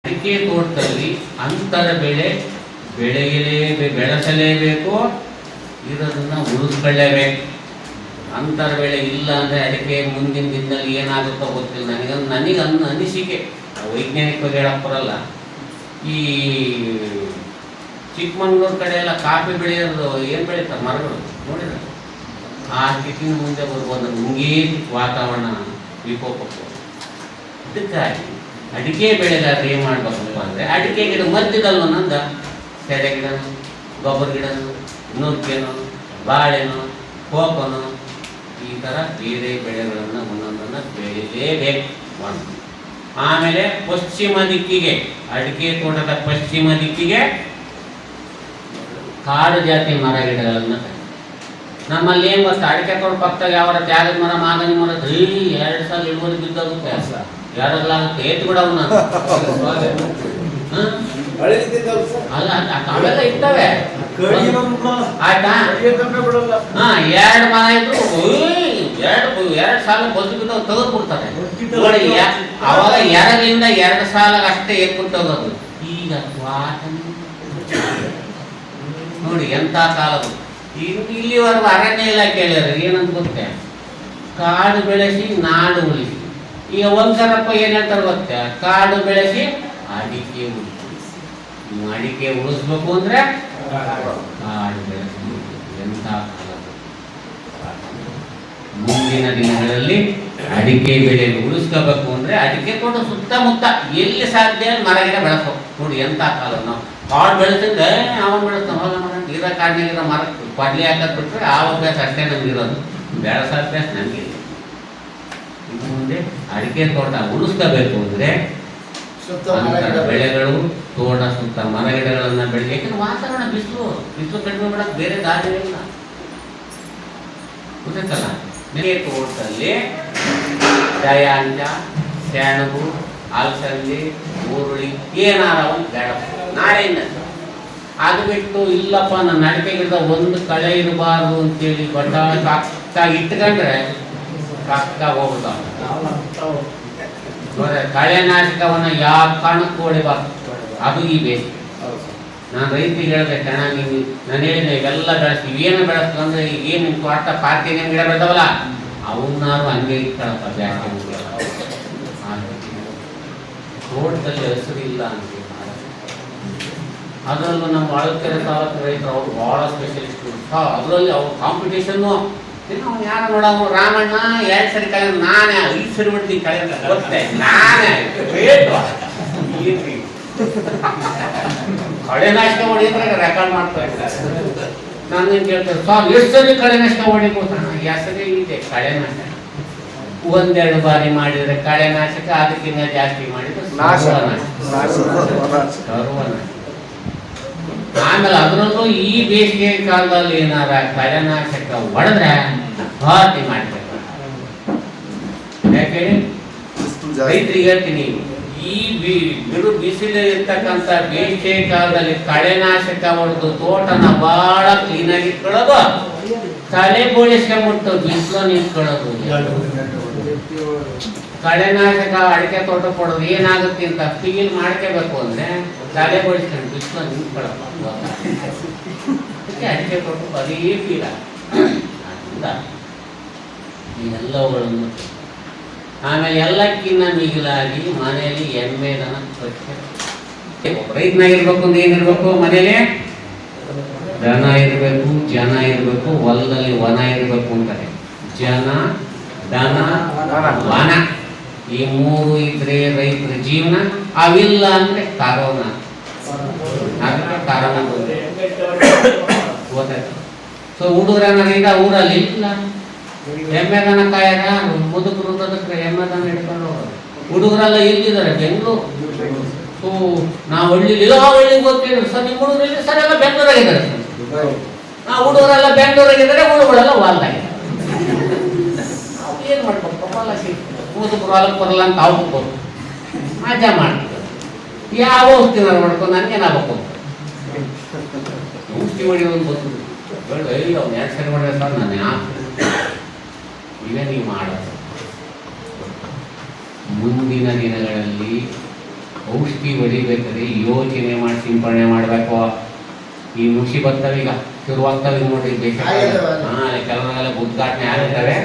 ಅಡಿಕೆ ತೋಟದಲ್ಲಿ ಅಂತರ ಬೆಳೆ ಬೆಳೆಸಲೇಬೇಕು, ಇರೋದನ್ನ ಉಳಿಸ್ಕೊಳ್ಳೇಬೇಕು. ಅಂತರ ಬೆಳೆ ಇಲ್ಲ ಅಂದರೆ ಅಡಿಕೆ ಮುಂದಿನ ದಿನದಲ್ಲಿ ಏನಾಗುತ್ತೋ ಗೊತ್ತಿಲ್ಲ. ನನಗೆ ಅನಿಸಿಕೆ, ವೈಜ್ಞಾನಿಕವಾಗಿ ಹೇಳಕ್ಕೆ ಬರಲ್ಲ. ಈ ಚಿಕ್ಕಮಂಗ್ಳೂರು ಕಡೆ ಎಲ್ಲ ಕಾಫಿ ಬೆಳೆಯೋದು ಏನು ಬೆಳೀತಾರೆ ಮರಗಳು ನೋಡಿದ್ರೆ, ಆ ಸ್ಥಿತಿನ ಮುಂದೆ ಬರ್ಬೋದು. ಮುಂಗೇ ವಾತಾವರಣ ವಿಕೋಪಕ್ಕೆ. ಇದಕ್ಕಾಗಿ ಅಡಿಕೆ ಬೆಳೆಗಾದ್ರೆ ಏನು ಮಾಡ್ಬೇಕಪ್ಪ ಅಂದರೆ, ಅಡಿಕೆ ಗಿಡ ಮಧ್ಯದಲ್ಲಿ ಒಂದೊಂದು ಸೆಡೆ ಗಿಡನು, ಗೊಬ್ಬರ ಗಿಡನು, ನುಗ್ಗೆನೋ, ಬಾಳೆನೋ, ಕೋಕೋನೋ, ಈ ಥರ ಬೇರೆ ಬೆಳೆಗಳನ್ನು ಒಂದೊಂದನ್ನು ಬೆಳಿಲೇಬೇಕು. ಒಂದು ಆಮೇಲೆ ಪಶ್ಚಿಮ ದಿಕ್ಕಿಗೆ, ಅಡಿಕೆ ತೋಟದ ಪಶ್ಚಿಮ ದಿಕ್ಕಿಗೆ ಕಾಡು ಜಾತಿ ಮರ ಗಿಡಗಳನ್ನು. ನಮ್ಮಲ್ಲಿ ಏನು ಗೊತ್ತಾ, ಅಡಿಕೆ ತೋಟ ಪಕ್ಕದಾಗ ಯಾವ ತ್ಯಾಗದ ಮರ, ಮಾಗನಿ ಮರ 2 ಸಾಲ ಇಳುವರಿ ಬಿದ್ದೋಗುತ್ತೆ. ಯಾರಲ್ಲಾಗುತ್ತೆ ಏತ್ ಬಿಡವು ನಾನು ಅಲ್ಲ, ಅವೆಲ್ಲ ಇರ್ತವೆ ಆಯ್ತಾ. 2 ಮರ ಇದ್ರು 2 ಸಾಲ ಬಸ್ ಬಿದ್ದವು ತೆಗೆದು ಬಿಡ್ತಾರೆ ನೋಡಿ. ಅವಾಗ 2ರಿಂದ 2 ಸಾಲ ಅಷ್ಟೇ ಎತ್ಬಿಟ್ಟು ಹೋಗೋದು. ಈಗ ನೋಡಿ ಎಂಥ ಕಾಲದು. ಇಲ್ಲಿವರೆಗೂ ಅರಣ್ಯ ಇಲಾಖೆ ಹೇಳ್ಯಾರ ಏನಂತ ಗೊತ್ತೇ, ಕಾಡು ಬೆಳೆಸಿ ನಾಡು ಉಳಿಸಿ. ಈಗ ಒಂದ್ಸರಪ್ಪ ಏನು ಹೇಳ್ತಾರೆ ಗೊತ್ತೇ, ಕಾಡು ಬೆಳೆಸಿ ಅಡಿಕೆ ಉಳಿಸಿ. ನೀವು ಅಡಿಕೆ ಉಳಿಸ್ಬೇಕು ಅಂದರೆ ಕಾಡು ಬೆಳೆಸಿ. ಎಂಥ ಕಾಲದು. ಮುಂದಿನ ದಿನಗಳಲ್ಲಿ ಅಡಿಕೆ ಬೆಳೆ ಉಳಿಸ್ಕೋಬೇಕು ಅಂದರೆ ಅಡಿಕೆ ತೋಟ ಸುತ್ತಮುತ್ತ ಎಲ್ಲಿ ಸಾಧ್ಯ ಮರ ಗಿಡ ಬೆಳೆಸ್ಬೇಕು. ನೋಡಿ ಎಂಥ ಕಾಲ. ನಾವು ಕಾಡು ಬೆಳೆಸಿದ್ರೆ ಅವನು ಬೆಳೆಸ್ತಾನೆ, ಹೊಲ ಮರ ಇರೋ ಕಾಡಿನಾಗಿರೋ ಮರ ಕೊಡ್ಲಿ ಹಾಕೋದು ಬಿಟ್ಟರೆ ಆ ಅಭ್ಯಾಸ ಅಷ್ಟೇ ನಮಗಿರೋದು. ಬೆಳೆಸೋ ಅಭ್ಯಾಸ ನಮಗಿಲ್ಲ. ಇನ್ನು ಮುಂದೆ ಅಡಿಕೆ ತೋಟ ಉಳಿಸ್ಕೋಬೇಕು ಅಂದರೆ ಬೆಳೆಗಳು, ತೋಟ ಸುತ್ತ ಮರ ಗಿಡಗಳನ್ನು ಬೆಳೆಸಿ. ಯಾಕಂದ್ರೆ ವಾತಾವರಣ ಬಿಸಿಲು ಕಡಿಮೆ ಮಾಡೋಕ್ಕೆ ಬೇರೆ ದಾರಿ ಇಲ್ಲ, ಗೊತ್ತಲ್ಲ. ಅಡಿಕೆ ತೋಟದಲ್ಲಿ ದಯಾಂಜ, ಸೆಣಬು, ಅಲಸಂದಿ, ಉರುಳಿ ಏನಾರ ಒಂದು ಬೇಡ ನಾಳೆಯಿಂದ. ಅದು ಬಿಟ್ಟು ಇಲ್ಲಪ್ಪ ನನ್ನ ಅಡಿಕೆ ಗಿಡದ ಒಂದು ಕಳೆ ಇರಬಾರ್ದು ಅಂತೇಳಿ ಪಕ್ಕ ಇಟ್ಕೊಂಡ್ರೆ ಪಕ್ಕ ಹೋಗ್ತಾವ. ಕಳೆನಾಶಕವನ್ನು ಯಾವ ಕಾರಣಕ್ಕೂ ಹೊಡಿಬಾರ್ದು. ಅದು ಈ ಬೇಸಿಗೆ. ನಾನು ರೈತರಿಗೆ ಹೇಳಿದೆ, ಕಣ ನೀವು ನಾನು ಹೇಳಿದೆ ಇವೆಲ್ಲ ಬೆಳೆಸ್ತೀವಿ. ಏನು ಬೆಳೆಸ್ತೀವಿ ಅಂದರೆ ಏನು ನಿಮ್ಮ ತೋಟ ಪಾರ್ಕಿನ ಗಿಡ ಬೆಳೆದವಲ್ಲ ಅವನ್ನಾರು ಹಂಗೆ ಇಟ್ಕೊಳಪ್ಪ. ಜಾಸ್ತಿ ತೋಟದಲ್ಲಿ ಹೆಸರು ಇಲ್ಲ ಅಂತ. ಅದರಲ್ಲೂ ನಮ್ಮ ಹೊಳಲ್ಕೆರೆ ತಾಲೂಕು ರೈತರು ಅವರು ಭಾಳ ಸ್ಪೆಷಲಿಸ್ಟು. ಅದರಲ್ಲಿ ಅವ್ರ ಕಾಂಪಿಟೇಷನ್ನು. ಇನ್ನು ಅವ್ನು ಯಾರು ನೋಡೋನು, ರಾಮಣ್ಣ 2 ಸರಿ ಕಳೆ, ನಾನೇ 5 ಸರಿ ಬಿಡ್ತೀನಿ ಕಳೆ ಗೊತ್ತೇ, ನಾನೇ ಕಳೆ ನಾಶಕ ಹೊಡಿದ್ರೆ ರೆಕಾರ್ಡ್ ಮಾಡ್ತಾ ಇರ್ತಾರೆ. ನಾನು ಏನು ಕೇಳ್ತಾರೆ, ಸಾರ್ ಎಷ್ಟು ಸರಿ ಕಳೆ ನಾಶಕ ಹೊಡಿಬೋದು? ಹೆಸರೇ ಇದೆ ಕಳೆ ನಾಶಕ. 1-2 ಬಾರಿ ಮಾಡಿದರೆ ಕಳೆ ನಾಶಕ, ಅದಕ್ಕಿಂತ ಜಾಸ್ತಿ ಮಾಡಿದ್ರೆ ಸರ್ವನಾಶ. ಆಮೇಲೆ ಅದರಲ್ಲೂ ಈ ಬೇಸಿಗೆ ಕಾಲದಲ್ಲಿ ಏನಾರ ಕಳೆನಾಶಕ ಹೊಡೆದ್ರೆ ಪಾತಿ ಮಾಡ್ಬೇಕು. ಯಾಕೇಳಿ ರೈತರಿಗೆ ಹೇಳ್ತೀನಿ, ಈ ಬಿಸಿಲು ಇರ್ತಕ್ಕಂಥ ಬೇಸಿಗೆ ಕಾಲದಲ್ಲಿ ಕಳೆನಾಶಕ ಹೊಡೆದು ತೋಟನ ಬಹಳ ಕ್ಲೀನಾಗಿ ಇಟ್ಕೊಳ್ಳೋದು, ತಲೆ ಬೋಳಿಸ್ಕೊಂಡ್ಬಿಟ್ಟು ಬಿಸಿಲು ನಿಂತ್ಕೊಳ್ಳೋದು. ಕಳೆನಾಶಕ ಅಡಿಕೆ ತೋಟ ಕೊಡೋದು ಏನಾಗುತ್ತೆ ಅಂತ ಫೀಲ್ ಮಾಡ್ಕೋಬೇಕು ಅಂದರೆ ತಲೆ ಬೋಳಿಸ್ಕೊಂಡು ಬಿಸಿಲು ನಿಂತ್ಕೊಳ್ಳೋದು. ಅಡಿಕೆ ತೋಟ ಅದೇ ಫೀಲ್ ಆದ್ದರಿಂದ ಇವೆಲ್ಲವುಗಳನ್ನು. ಆಮೇಲೆ ಎಲ್ಲಕ್ಕಿಂತ ಮಿಗಿಲಾಗಿ ಮನೆಯಲ್ಲಿ ಎಮ್ಮೆ ದನ ರೈತನಾಗಿರ್ಬೇಕು ಅಂದ್ರೆ ಏನಿರ್ಬೇಕು, ಮನೇಲಿ ದನ ಇರಬೇಕು, ಜನ ಇರಬೇಕು, ಹೊಲದಲ್ಲಿ ವನ ಇರಬೇಕು ಅಂತಾರೆ. ಜನ, ದನ, ವನ ಈ 3 ಇದ್ರೆ ರೈತರ ಜೀವನ. ಅವಿಲ್ಲ ಅಂದ್ರೆ ಕರೋನಾ. ಅದಕ್ಕೆ ಕರೋನಾ ಗೊತ್ತಾಯ್ತು. ಸೊ ಹುಡುಗರನ್ನ ಊರಲ್ಲಿ ಇಲ್ಲ ಎಮ್ಮೆ ದನ ಕಾಯಾಗ ಮುದುಕರು ಎಮ್ಮೆ ದನ ಹಿಡ್ಕೊಂಡು ಹೋಗೋದು. ಹುಡುಗರೆಲ್ಲ ಎಲ್ಲಿದ್ದಾರೆ? ಬೆಂಗಳೂರು. ಸೊ ನಾವು ಹಳ್ಳಿಗೆ ಹೋಗ್ತೀವಿ ಸರ್, ನಿಮ್ಮ ಹುಡುಗರಲ್ಲಿ ಸರ್ ಎಲ್ಲ ಬೆಂಗಳೂರಾಗಿದ್ದಾರೆ ಸರ್. ನಾವು ಹುಡುಗರೆಲ್ಲ ಬೆಂಗಳೂರಾಗಿದ್ದಾರೆ, ಹುಡುಗರೆಲ್ಲ ಹೊಲ್ದಾಗಿದ್ದಾರೆ. ನಾವು ಏನು ಮಾಡ್ಬೇಕು? ಹೊಲ ಸಿಗ್ತದೆ, ಮುದುಕರು ಹೊಲಕ್ಕೆ ಬರಲ್ಲ ಅಂತ ಹೋಗ್ಬೋದು, ಮಜಾ ಮಾಡ್ತೀವಿ. ಯಾವ ಔಷಧಿನಾರು ಮಾಡ್ಕೊಂಡು ನನಗೇನಾಗಬೇಕು? ಔಷಧಿ ಮಾಡಿ ಒಂದು ಗೊತ್ತಿಲ್ಲ, ಅವ್ನು 2 ಸರಿ ಮಾಡಿದ್ರೆ ಸರ್ ನಾನು ಯಾಕೆ ಇವೇ ನೀವು ಮಾಡೋದು. ಮುಂದಿನ ದಿನಗಳಲ್ಲಿ ಔಷಧಿ ಹೊಡಿಬೇಕಾದ್ರೆ ಯೋಚನೆ ಮಾಡಿ ಸಿಂಪಡಣೆ ಮಾಡಬೇಕು. ಈ ನುಸಿ ಬರ್ತಾವೆ ಈಗ ಶುರುವಾಗ್ತವೆ ನೋಡಿ ದೇಶ. ಕೆಲವರೆಲ್ಲ ಉದ್ಘಾಟನೆ ಆಗ್ತವೆ,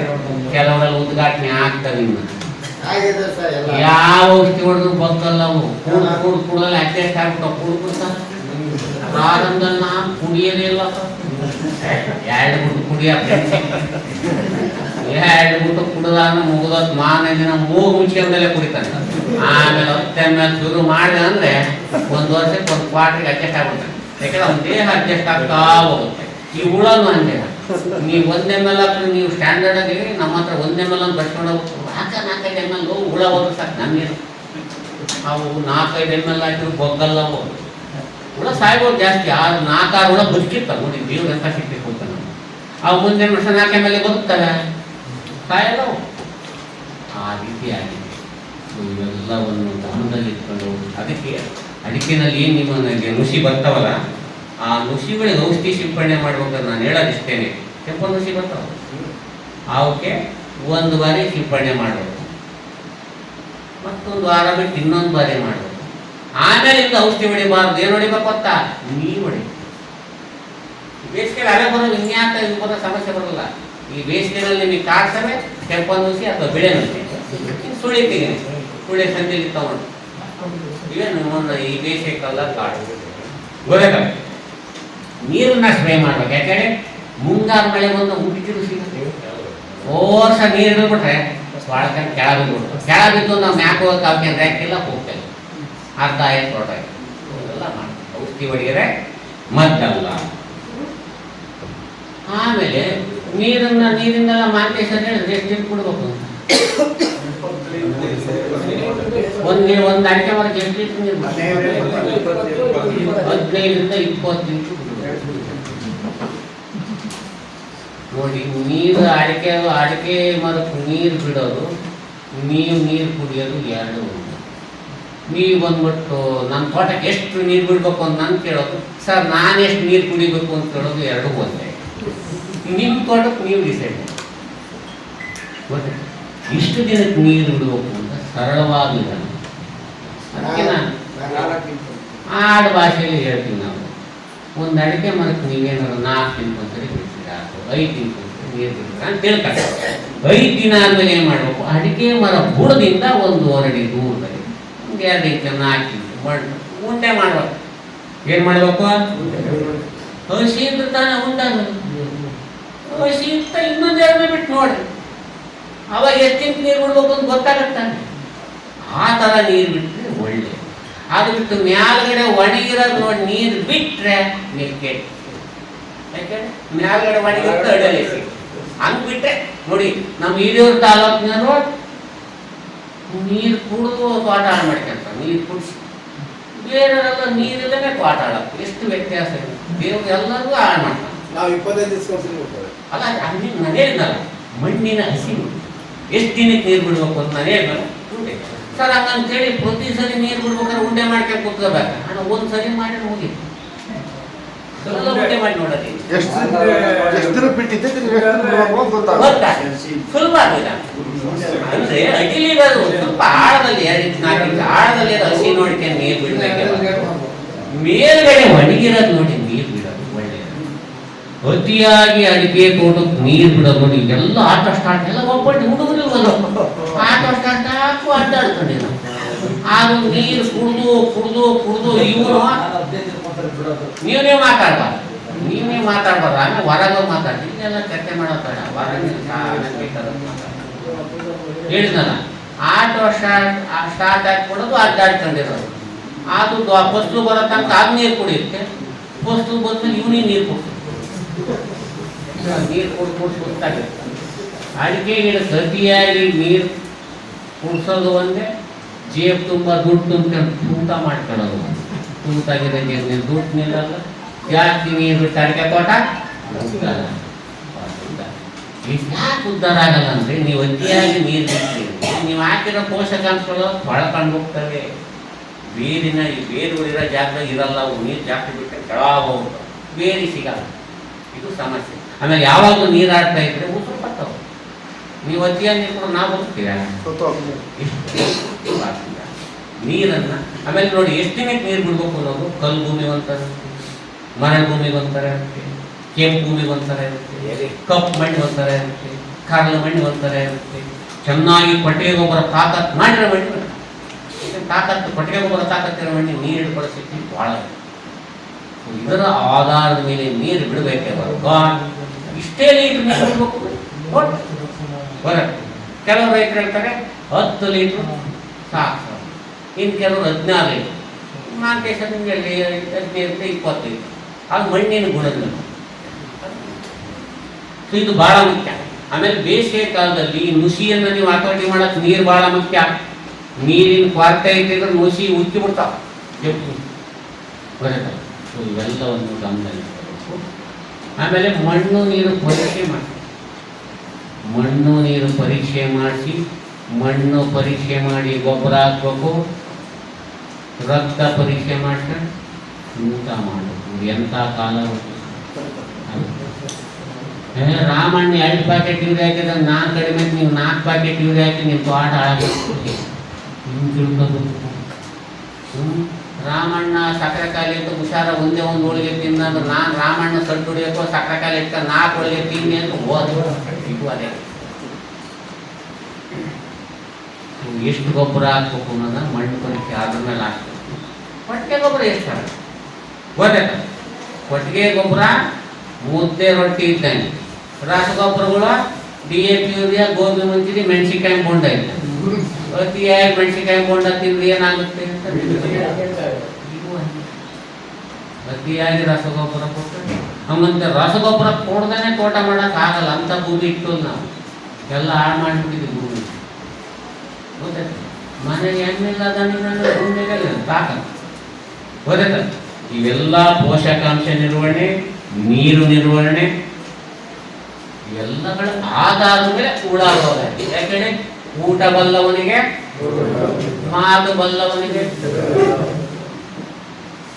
ಕೆಲವರೆಲ್ಲ ಉದ್ಘಾಟನೆ ಆಗ್ತವೆ. ಇನ್ನು ಯಾವ ಔಷಧಿ ಹೊಡೆದ್ರು ಬಗ್ಗಲ್ಲ ಅವು. ಕುಡ್ದಲ್ಲಿ ಅಡ್ಜಸ್ಟ್ ಆಗ್ಬಿಟ್ಟು ಕುಡ್ಬಿಡ್ತಾನೆ. ಪ್ರಾರಂಭದಲ್ಲಿ ನಾನು ಕುಡಿಯೋದೇ ಇಲ್ಲ, 2 ಗುಟ್ಟು ಕುಡಿಯ 2 ಗುಟ್ಟು ಕುಡ್ದಾನ ಮುಗಿದೋತ್ ಮಾರನೇ ದಿನ ಮೂಗು ಮುಚ್ಕೊಂಡಲ್ಲೇ ಕುಡಿತಾನೆ. ಆಮೇಲೆ 10 ml ಶುರು ಮಾಡಿದೆ ಅಂದ್ರೆ 1 ವರ್ಷಕ್ಕೆ 1 ಕ್ವಾರ್ಟರ್ಗೆ ಅಡ್ಜಸ್ಟ್ ಆಗ್ಬಿಡ್ತಾನೆ. ಯಾಕಂದ್ರೆ ಅವ್ನ ದೇಹ ಅಡ್ಜಸ್ಟ್ ಆಗ್ತಾ ಹೋಗುತ್ತೆ. ಈ ಹುಳನು ಹಂಗೆ, ನೀವು 1 ml ಹಾಕ್ರೆ ನೀವು ಸ್ಟ್ಯಾಂಡರ್ಡ್ ಆಗಿ ನಮ್ಮ ಹತ್ರ 1 ml ಅಂತ ಬರ್ಸ್ಕೊಂಡು ಹೋಗ್ತೀವಿ. 4-5 ml ಹುಳ ಹೋದ್ರೆ ಸಾಕು. ನನ್ನೇನು ಅವು 4-5 ml ಹಾಕಿದ್ರು ಬಗ್ಗಲ್ಲ ಅವು. ಹುಳ ಸಾಯ್ಬೋದು ಜಾಸ್ತಿ, 4-6 ಹುಳ ಬದುಕಿರ್ತಾವೆ ನೋಡಿ. ದೇವ್ರ ಎಂತ ಸಿಕ್ಕಿತ್ತು ಅಂತ ಅವು ಮುಂದೆ ವರ್ಷ 4 ml ಬದುಕ್ತವೆ, ಸಾಯಲ್ಲ. ಆ ರೀತಿಯಾಗಿದೆ. ಇವೆಲ್ಲವನ್ನು ಗಮನದಲ್ಲಿ ಇಟ್ಕೊಂಡು ಅದಕ್ಕೆ ಅಡಿಕೆನಲ್ಲಿ ಏನು ನಿಮಗೆ ನುಸಿ ಬರ್ತಾವಲ್ಲ, ಆ ನುಸಿಗಳಿಗೆ ಔಷಧಿ ಸಿಂಪಡಣೆ ಮಾಡ್ಬೇಕಾದ್ರೆ ನಾನು ಹೇಳೋದಿಷ್ಟೇನೆ. ಕೆಂಪು ನುಸಿ ಬರ್ತಾವ, ಅವಕ್ಕೆ 1 ಬಾರಿ ಸಿಂಪಡಣೆ ಮಾಡಬೇಕು, ಮತ್ತೊಂದು ವಾರ ಬಿಟ್ಟು ಇನ್ನೊಂದು ಬಾರಿ ಮಾಡಬೇಕು. ಆಮೇಲೆ ಇಂದ ಔಷಧಿ ಹೊಡಿಬಾರ್ದು. ಏನು ಹೊಡಿಬೇಕು ಗೊತ್ತಾ? ನೀರು ಹೊಡಿ. ಬೇಸಿಗೆಯಲ್ಲಿ ಅಲೆ ಬರೋದು ಇನ್ಯಾಕ ಇದು ಬರೋ ಸಮಸ್ಯೆ ಬರಲ್ಲ. ಈ ಬೇಸಿಗೆಯಲ್ಲಿ ನಿಮಗೆ ಕಾಡ್ಸವೆ ಕೆಂಪು ನುಸಿ ಅಥವಾ ಬಿಳೆ ನುಸಿ ಸುಳಿ ತೆಗೀನಿ, ಸುಳಿ ಸಂಜೆಲಿ ತಗೊಂಡು ಇವೇನು ಈ ಬೇಸಿಗೆ ಕಾಲ ಕಾಡು ಗೊತ್ತಾಗ ನೀರನ್ನ ಸ್ಪ್ರೇ ಮಾಡ್ಬೇಕು. ಯಾಕಂದ್ರೆ ಮುಂಗಾರು ಮಳೆ ಬಂದು ಮುಗಿತಿರು ಸಿಗುತ್ತೆ. ವರ್ಷ ನೀರು ಹಿಡಿದ್ಬಿಟ್ರೆ ಬಾಳಕಂಡು ಕೆಳಗೆ ಬಿಡ್ತು. ಕೆಳಗೆ ಬಿದ್ದು ನಾವು ಮ್ಯಾಕ್ ಹೋಗಕ್ಕೆ ಅವಕ್ಕೆ ರ್ಯಾಕಿಲ್ಲ, ಹೋಗ್ತೇವೆ. ಅರ್ಧ ಆಯ್ತು ಹೊರಟಾಯ್ತು. ಇವೆಲ್ಲ ಮಾಡಿ ಔಷಧಿ ಹೊಡಿದ್ರೆ ಮದ್ದಲ್ಲ. ಆಮೇಲೆ ನೀರಿಂದೆಲ್ಲ ಮಾರ್ಕೇಶನ್ ಹೇಳಿದ್ರೆ ಎಷ್ಟು ಕೊಡ್ಬೇಕು? ಒಂದು ಅಡಿಕೆ ಮರಕ್ಕೆ ಎಷ್ಟು ಲೀಟರ್ ನೀರು? 15ರಿಂದ 20 ಲೀಟರ್ ನೋಡಿ. ನೀರು ಅಡಿಕೆ ಮರಕ್ಕೆ ನೀರು ಬಿಡೋದು, ನೀವು ನೀರು ಕುಡಿಯೋದು 2 ಒಂದು. ನೀವು ಬಂದ್ಬಿಟ್ಟು ನನ್ನ ತೋಟಕ್ಕೆ ಎಷ್ಟು ನೀರು ಬಿಡಬೇಕು ಅಂತ ನಾನು ಕೇಳೋದು, ಸರ್ ನಾನು ಎಷ್ಟು ನೀರು ಕುಡಿಬೇಕು ಅಂತ ಕೇಳೋದು 2 ಒಂದೇ. ನಿಮ್ಮ ತೋಟಕ್ಕೆ ನೀವು ಡಿಸೈಡ್ ಮಾಡಿ ಇಷ್ಟು ದಿನಕ್ಕೆ ನೀರು ಬಿಡಬೇಕು ಅಂತ ಸರಳವಾಗಿದೆ. ಅದಕ್ಕೆ ನಾನು ಆಡು ಭಾಷೆಯಲ್ಲಿ ಹೇಳ್ತೀವಿ. ನಾವು ಒಂದು ಅಡಿಕೆ ಮರಕ್ಕೆ ನೀವೇನಾದ್ರು 4 ದಿನಕ್ಕೆ ಒಂದ್ಸರಿ ಬಿಡ್ತೀರಾ ಅಥವಾ 5 ದಿನಕ್ಕೆ ಒಂದ್ಸರಿ ನೀರು ಬಿಡ್ತೀರಾ ಅಂತ ತಿಳ್ತಾರೆ. 5 ದಿನ ಆದಮೇಲೆ ಏನು ಮಾಡಬೇಕು? ಅಡಿಕೆ ಮರ ಬುಡದಿಂದ 1.5 ಅಡಿ ದೂರದಲ್ಲಿ 2 ಇಂಚು 4 ಇಂಚು ಮಣ್ಣು ಉಂಡೆ ಮಾಡ್ಬೇಕು. ಏನು ಮಾಡಬೇಕು? ಹಸಿ ಇದ್ರೆ ತಾನೇ ಉಂಡಾಗೋದು. ಹಸಿ ಇರ್ತಾ ಇನ್ನೊಂದು 2 ಬಿಟ್ಟು ನೋಡ್ರಿ, ಅವಾಗ ಎಷ್ಟಿಂತ ನೀರು ಬಿಡ್ಬೇಕು ಅಂತ ಗೊತ್ತಾಗತ್ತಾನೆ. ಆ ಥರ ನೀರು ಬಿಟ್ಟರೆ ಒಳ್ಳೆ. ಅದು ಬಿಟ್ಟು ಮ್ಯಾಲ್ಗಡೆ ಒಣಗಿರೋದು ನೋಡಿ ನೀರು ಬಿಟ್ಟರೆ ನೀರು ಕೆಟ್ಟ. ಯಾಕೆ? ಮ್ಯಾಲ್ಗಡೆ ಒಣಗಿರುತ್ತೆ ಅಡಲಿ ಹಂಗೆ ಬಿಟ್ಟರೆ ನೋಡಿ. ನಮ್ಮ ಹಿರಿಯೂರು ತಾಲೂಕಿನವರು ನೀರು ಕುಡಿದು ತೋಟ ಹಾಳು ಮಾಡ್ಕೊಂತಾರೆ. ನೀರು ಕುಡಿಸಿ ಬೇರೆಯವರೆಲ್ಲ ನೀರಿಲ್ಲದೆ ತೋಟ ಹಾಳಾಗ್ತದೆ. ಎಷ್ಟು ವ್ಯತ್ಯಾಸ ಇದೆ. ದೇವ್ರು ಎಲ್ಲರಿಗೂ ಹಾಳು ಮಾಡ್ತಾರೆ. ನಾವು 25 ದಿವಸ ಅಲ್ಲ, ಹಂಗೆ ನಾನು ಹೇಳಿದ್ನಲ್ಲ, ಮಣ್ಣಿನ ಹಸಿ ಎಷ್ಟು ದಿನಕ್ಕೆ ನೀರು ಬಿಡ್ಬೇಕು ಅಂತ ನಾನು ಹೇಳಿದ್ನಲ್ಲ. ಉಂಡೆ ಸರ್ ಹಂಗಂತೇಳಿ ಪ್ರತಿ ಸರಿ ನೀರು ಬಿಡ್ಬೇಕಾದ್ರೆ ಉಂಡೆ ಮಾಡ್ಕೊಂಡು ಕೂತ್ಕೋಬೇಕು. ನಾನು 1 ಸರಿ ಮಾಡಿ ಹೋಗಿದ್ದು ಉಂಡೆ ಮಾಡಿ ನೋಡೋದು ಸುಲಭ ಆಗಿಲ್ಲ. ಅಂದ್ರೆ ಅಡಿಲಿರೋದು ಸ್ವಲ್ಪ ಆಳದಲ್ಲಿ 2 ಇಂಚು 4 ಇಂಚು ಆಳದಲ್ಲಿ ಹಸಿ ನೋಡ್ಕೊಂಡು ನೀರು ಬಿಡ್ಬೇಕಲ್ಲ. ಮೇಲ್ಗಡೆ ಒಣಗಿರೋದು ನೋಡಿ ನೀರು ಬಿಡೋದು ಒಳ್ಳೆಯದು. ಅತಿಯಾಗಿ ಅಡಿಕೆ ತೋಟಕ್ಕೆ ನೀರು ಬಿಡೋದು ನೋಡಿ. ಎಲ್ಲ ಆಟ ಸ್ಟಾರ್ಟ್ ಎಲ್ಲ ಒಬ್ಬಟ್ಟು ಹುಡುಗರು ಆಟ ಸ್ಟಾರ್ಟ್ ಹಾಕು ಅಡ್ಡಾಡ್ಕೊಂಡೆ ನಾವು. ಆಗ ನೀರು ಕುಡ್ದು ಕುಡ್ದು ಕುಡ್ದು ಇವರು ನೀವೇ ಮಾತಾಡ್ಬಾರ್ದು. ಆಮೇಲೆ ಹೊರಗೆ ಮಾತಾಡಿ ಇದೆಲ್ಲ ಚರ್ಚೆ ಮಾಡೋದು ಬೇಡ. ಹೊರಗೆ ಹೇಳಿದ್ನಲ್ಲ, ಆಟ ಸ್ಟಾರ್ಟ್ ಹಾಕ್ಬಿಡೋದು ಅಡ್ಡಾಡ್ಕೊಂಡಿರೋದು. ಅದು ಫಸ್ಲು ಬರೋ ತನಕ ಆಗ ನೀರು ಕುಡಿಯುತ್ತೆ. ಫಸ್ಲು ಬಂದ್ಮೇಲೆ ಇವನಿಗೆ ನೀರು ಕೊಡ್ತೀವಿ. ನೀರು ಕುಡ್ದು ಸುತ್ತಾಗಿರುತ್ತೆ. ಅಡಿಕೆ ಗಿಡಕ್ಕೆ ಅತಿಯಾಗಿ ನೀರು ಕುಡಿಸೋದು ಒಂದೇ, ಜೇಬು ತುಂಬ ದುಡ್ಡು ತುಂಬ್ಕೊಂಡು ತೂತ ಮಾಡ್ಕೊಳ್ಳೋದು. ತೂತಾಗಿದೆ ಜೇಬು ದುಡ್ಡು ನಿಲ್ಲಲ್ಲ. ಜಾಸ್ತಿ ನೀರು ಬಿಟ್ಟು ಅಡಿಕೆ ತೋಟ ಯಾಕೆ ಉದ್ಧಾರ ಆಗಲ್ಲ ಅಂದರೆ ನೀವು ಅತಿಯಾಗಿ ನೀರು ಬಿಡ್ತೀರಿ. ನೀವು ಹಾಕಿರೋ ಪೋಷಕಾಂಶಗಳು ತೊಳ್ಕೊಂಡು ಹೋಗ್ತವೆ. ಬೇರಿನ ಬೇರು ಉಳಿರೋ ಜಾಗದಾಗ ಇರಲ್ಲ. ಅವು ನೀರು ಜಾಸ್ತಿ ಬಿಟ್ಟರೆ ಕೆಳಗೆ ಹೋಗ್ತವೆ, ಬೇರೆ ಸಿಗಲ್ಲ. ಇದು ಸಮಸ್ಯೆ. ಆಮೇಲೆ ಯಾವಾಗಲೂ ನೀರು ಆಡ್ತಾ ಇದ್ರೆ ಉಸಿರು ಬರ್ತಾವೆ. ನೀವು ಅತಿಯಾಗಿ ನೀರು ಕೂಡ ನಾವು ಹೋಗ್ತೀರಾ? ನೀರನ್ನು ಆಮೇಲೆ ನೋಡಿ ಎಷ್ಟು ದಿನಕ್ಕೆ ನೀರು ಬಿಡ್ಬೇಕು ಅನ್ನೋದು ಕಲ್ಲು ಭೂಮಿಗೆ ಒಂಥರ, ಮರಳು ಭೂಮಿಗೆ ಒಂಥರ ಇರುತ್ತೆ, ಕೆಂಪು ಭೂಮಿಗೆ ಒಂಥರ ಇರುತ್ತೆ, ಕಪ್ಪು ಮಣ್ಣು ಒಂಥರ ಇರುತ್ತೆ, ಕರಳು ಮಣ್ಣು ಒಂಥರ ಇರುತ್ತೆ. ಚೆನ್ನಾಗಿ ಕೊಟ್ಟಿಗೆ ಗೊಬ್ಬರ ತಾಕತ್ತು ಮಾಡಿರೋ ಮಣ್ಣು ತಾಕತ್ತು, ಕೊಟ್ಟಿಗೆ ಗೊಬ್ಬರ ತಾಕತ್ತಿರೋ ಮಣ್ಣು ನೀರು ಹಿಡ್ಕೊಳ್ಳೋ ಶಕ್ತಿ ಭಾಳ ಇದೆ. ಇದರ ಆಧಾರದ ಮೇಲೆ ನೀರು ಬಿಡಬೇಕೇ ಬರುವ ಇಷ್ಟೇ ಲೀಟ್ರ್ ನೀರು ಬಿಡಬೇಕು ಬರುತ್ತೆ. ಕೆಲವು ರೈತರು ಹೇಳ್ತಾರೆ 10 ಲೀಟ್ರ್ ಸಾಕು, ಇನ್ನು ಕೆಲವರು 16 ಲೀಟ್ರ್, ಮಾರ್ಕೆಟ್ ನಿಮಗೆ 15 20 ಲೀಟ್ರ್. ಅದು ಮಣ್ಣಿನ ಗುಣದ ಇದು ಭಾಳ ಮುಖ್ಯ. ಆಮೇಲೆ ಬೇಸಿಗೆ ಕಾಲದಲ್ಲಿ ನುಸಿಯನ್ನು ನೀವು ಹತೋಟಿ ಮಾಡಕ್ಕೆ ನೀರು ಭಾಳ ಮುಖ್ಯ. ನೀರಿನ ಕೊರತೆ ಇದ್ದರೆ ನುಸಿ ಉಕ್ಕಿ ಬಿಡ್ತಾವೆ ಬರುತ್ತೆ. ಇವೆಲ್ಲವನ್ನು ಗಮನಿಸಬೇಕು. ಆಮೇಲೆ ಮಣ್ಣು ನೀರು ಪರೀಕ್ಷೆ ಮಾಡಿ, ಮಣ್ಣು ನೀರು ಪರೀಕ್ಷೆ ಮಾಡಿಸಿ, ಮಣ್ಣು ಪರೀಕ್ಷೆ ಮಾಡಿ ಗೊಬ್ಬರ ಹಾಕ್ಬೇಕು, ರಕ್ತ ಪರೀಕ್ಷೆ ಮಾಡ್ಕೊಂಡು ಊಟ ಮಾಡಬೇಕು. ಎಂಥ ಕಾಲ ರಾಮಣ್ಣ 2 ಪ್ಯಾಕೆಟ್ ಯೂರಿಯಾ ಹಾಕಿದ್ರೆ ನಾನು ಕಡಿಮೆ, ನೀವು 4 ಪ್ಯಾಕೆಟ್ ಯೂರಿಯಾ ಹಾಕಿ ನಿಮ್ಮ ತೋಟ ಹಾಳಾಗಬೇಕು. ಹಿಂಗೆ ತಿಳ್ಕೋಬೇಕು. ರಾಮಣ್ಣ ಸಕ್ಕರೆ ಕಾಯಿ ಇಟ್ಟು ಹುಷಾರ ಒಂದೇ ಒಂದು ಹೋಳಿಗೆ ತಿನ್ನೋದು, ನಾನು ರಾಮಣ್ಣ ಸಡ್ಡು ಹೊಡಿಯೋಕ್ಕೋ ಸಕ್ಕರೆ ಕಾಯಿ ಇಟ್ಟ 4 ಹೋಳಿಗೆ ತಿನ್ನಿ ಅಂತ ಹೋದು ಇದು ಅದೇ. ಎಷ್ಟು ಗೊಬ್ಬರ ಹಾಕ್ಬೇಕು ಅನ್ನೋದನ್ನ ಮಣ್ಣು ಪರೀಕ್ಷೆ ಆದ್ರ ಮೇಲೆ ಹಾಕ್ಬೇಕು. ಕೊಟ್ಟಿಗೆ ಗೊಬ್ಬರ ಎಷ್ಟು ಗೊತ್ತಾಯ್ತ? ಕೊಟ್ಟಿಗೆ ಗೊಬ್ಬರ ಮುದ್ದೆ ರೊಟ್ಟಿ ಇದ್ದಂಗೆ, ರಸಗೊಬ್ಬರಗಳು DAP ಯೂರಿಯಾ, ಗೋಧಿ ಮಂಜಿರಿ, ಮೆಣಸಿನ್ಕಾಯಿ ಬೋಂಡ ಇದ್ದ. ಅತಿಯಾಗಿ ಮೆಣಸಿನ್ಕಾಯಿ ಬೋಂಡ ತಿಂದ್ರೆ ಏನಾಗುತ್ತೆ ಅಂತ ಅತಿಯಾಗಿ ರಸಗೊಬ್ಬರ ಕೊಟ್ಟರೆ ಹಂಗಂತ ರಸಗೊಬ್ಬರ ಕೊಡ್ದೇನೆ ತೋಟ ಮಾಡಕ್ ಆಗಲ್ಲ. ಅಂತ ಭೂಮಿ ಇಟ್ಟು ನಾವು ಎಲ್ಲ ಹಾಳು ಮಾಡಿಬಿಟ್ಟಿದ್ವಿ ಭೂಮಿ. ಗೊತ್ತಾಯ್ತು? ಮನೆಗೆ ಎಣ್ಣೆಲ್ಲ ಭೂಮಿಗೆಲ್ಲ ತಾಕತ್ತು ಗೊತ್ತಾಯ್ತ? ಇವೆಲ್ಲ ಪೋಷಕಾಂಶ ನಿರ್ವಹಣೆ, ನೀರು ನಿರ್ವಹಣೆ ಇವೆಲ್ಲಗಳ ಆಧಾರದ ಮೇಲೆ ಉಳಾಗೋದ. ಯಾಕಂದ್ರೆ ಊಟ ಬಲ್ಲವನಿಗೆ ಮಾತು ಬಲ್ಲವನಿಗೆ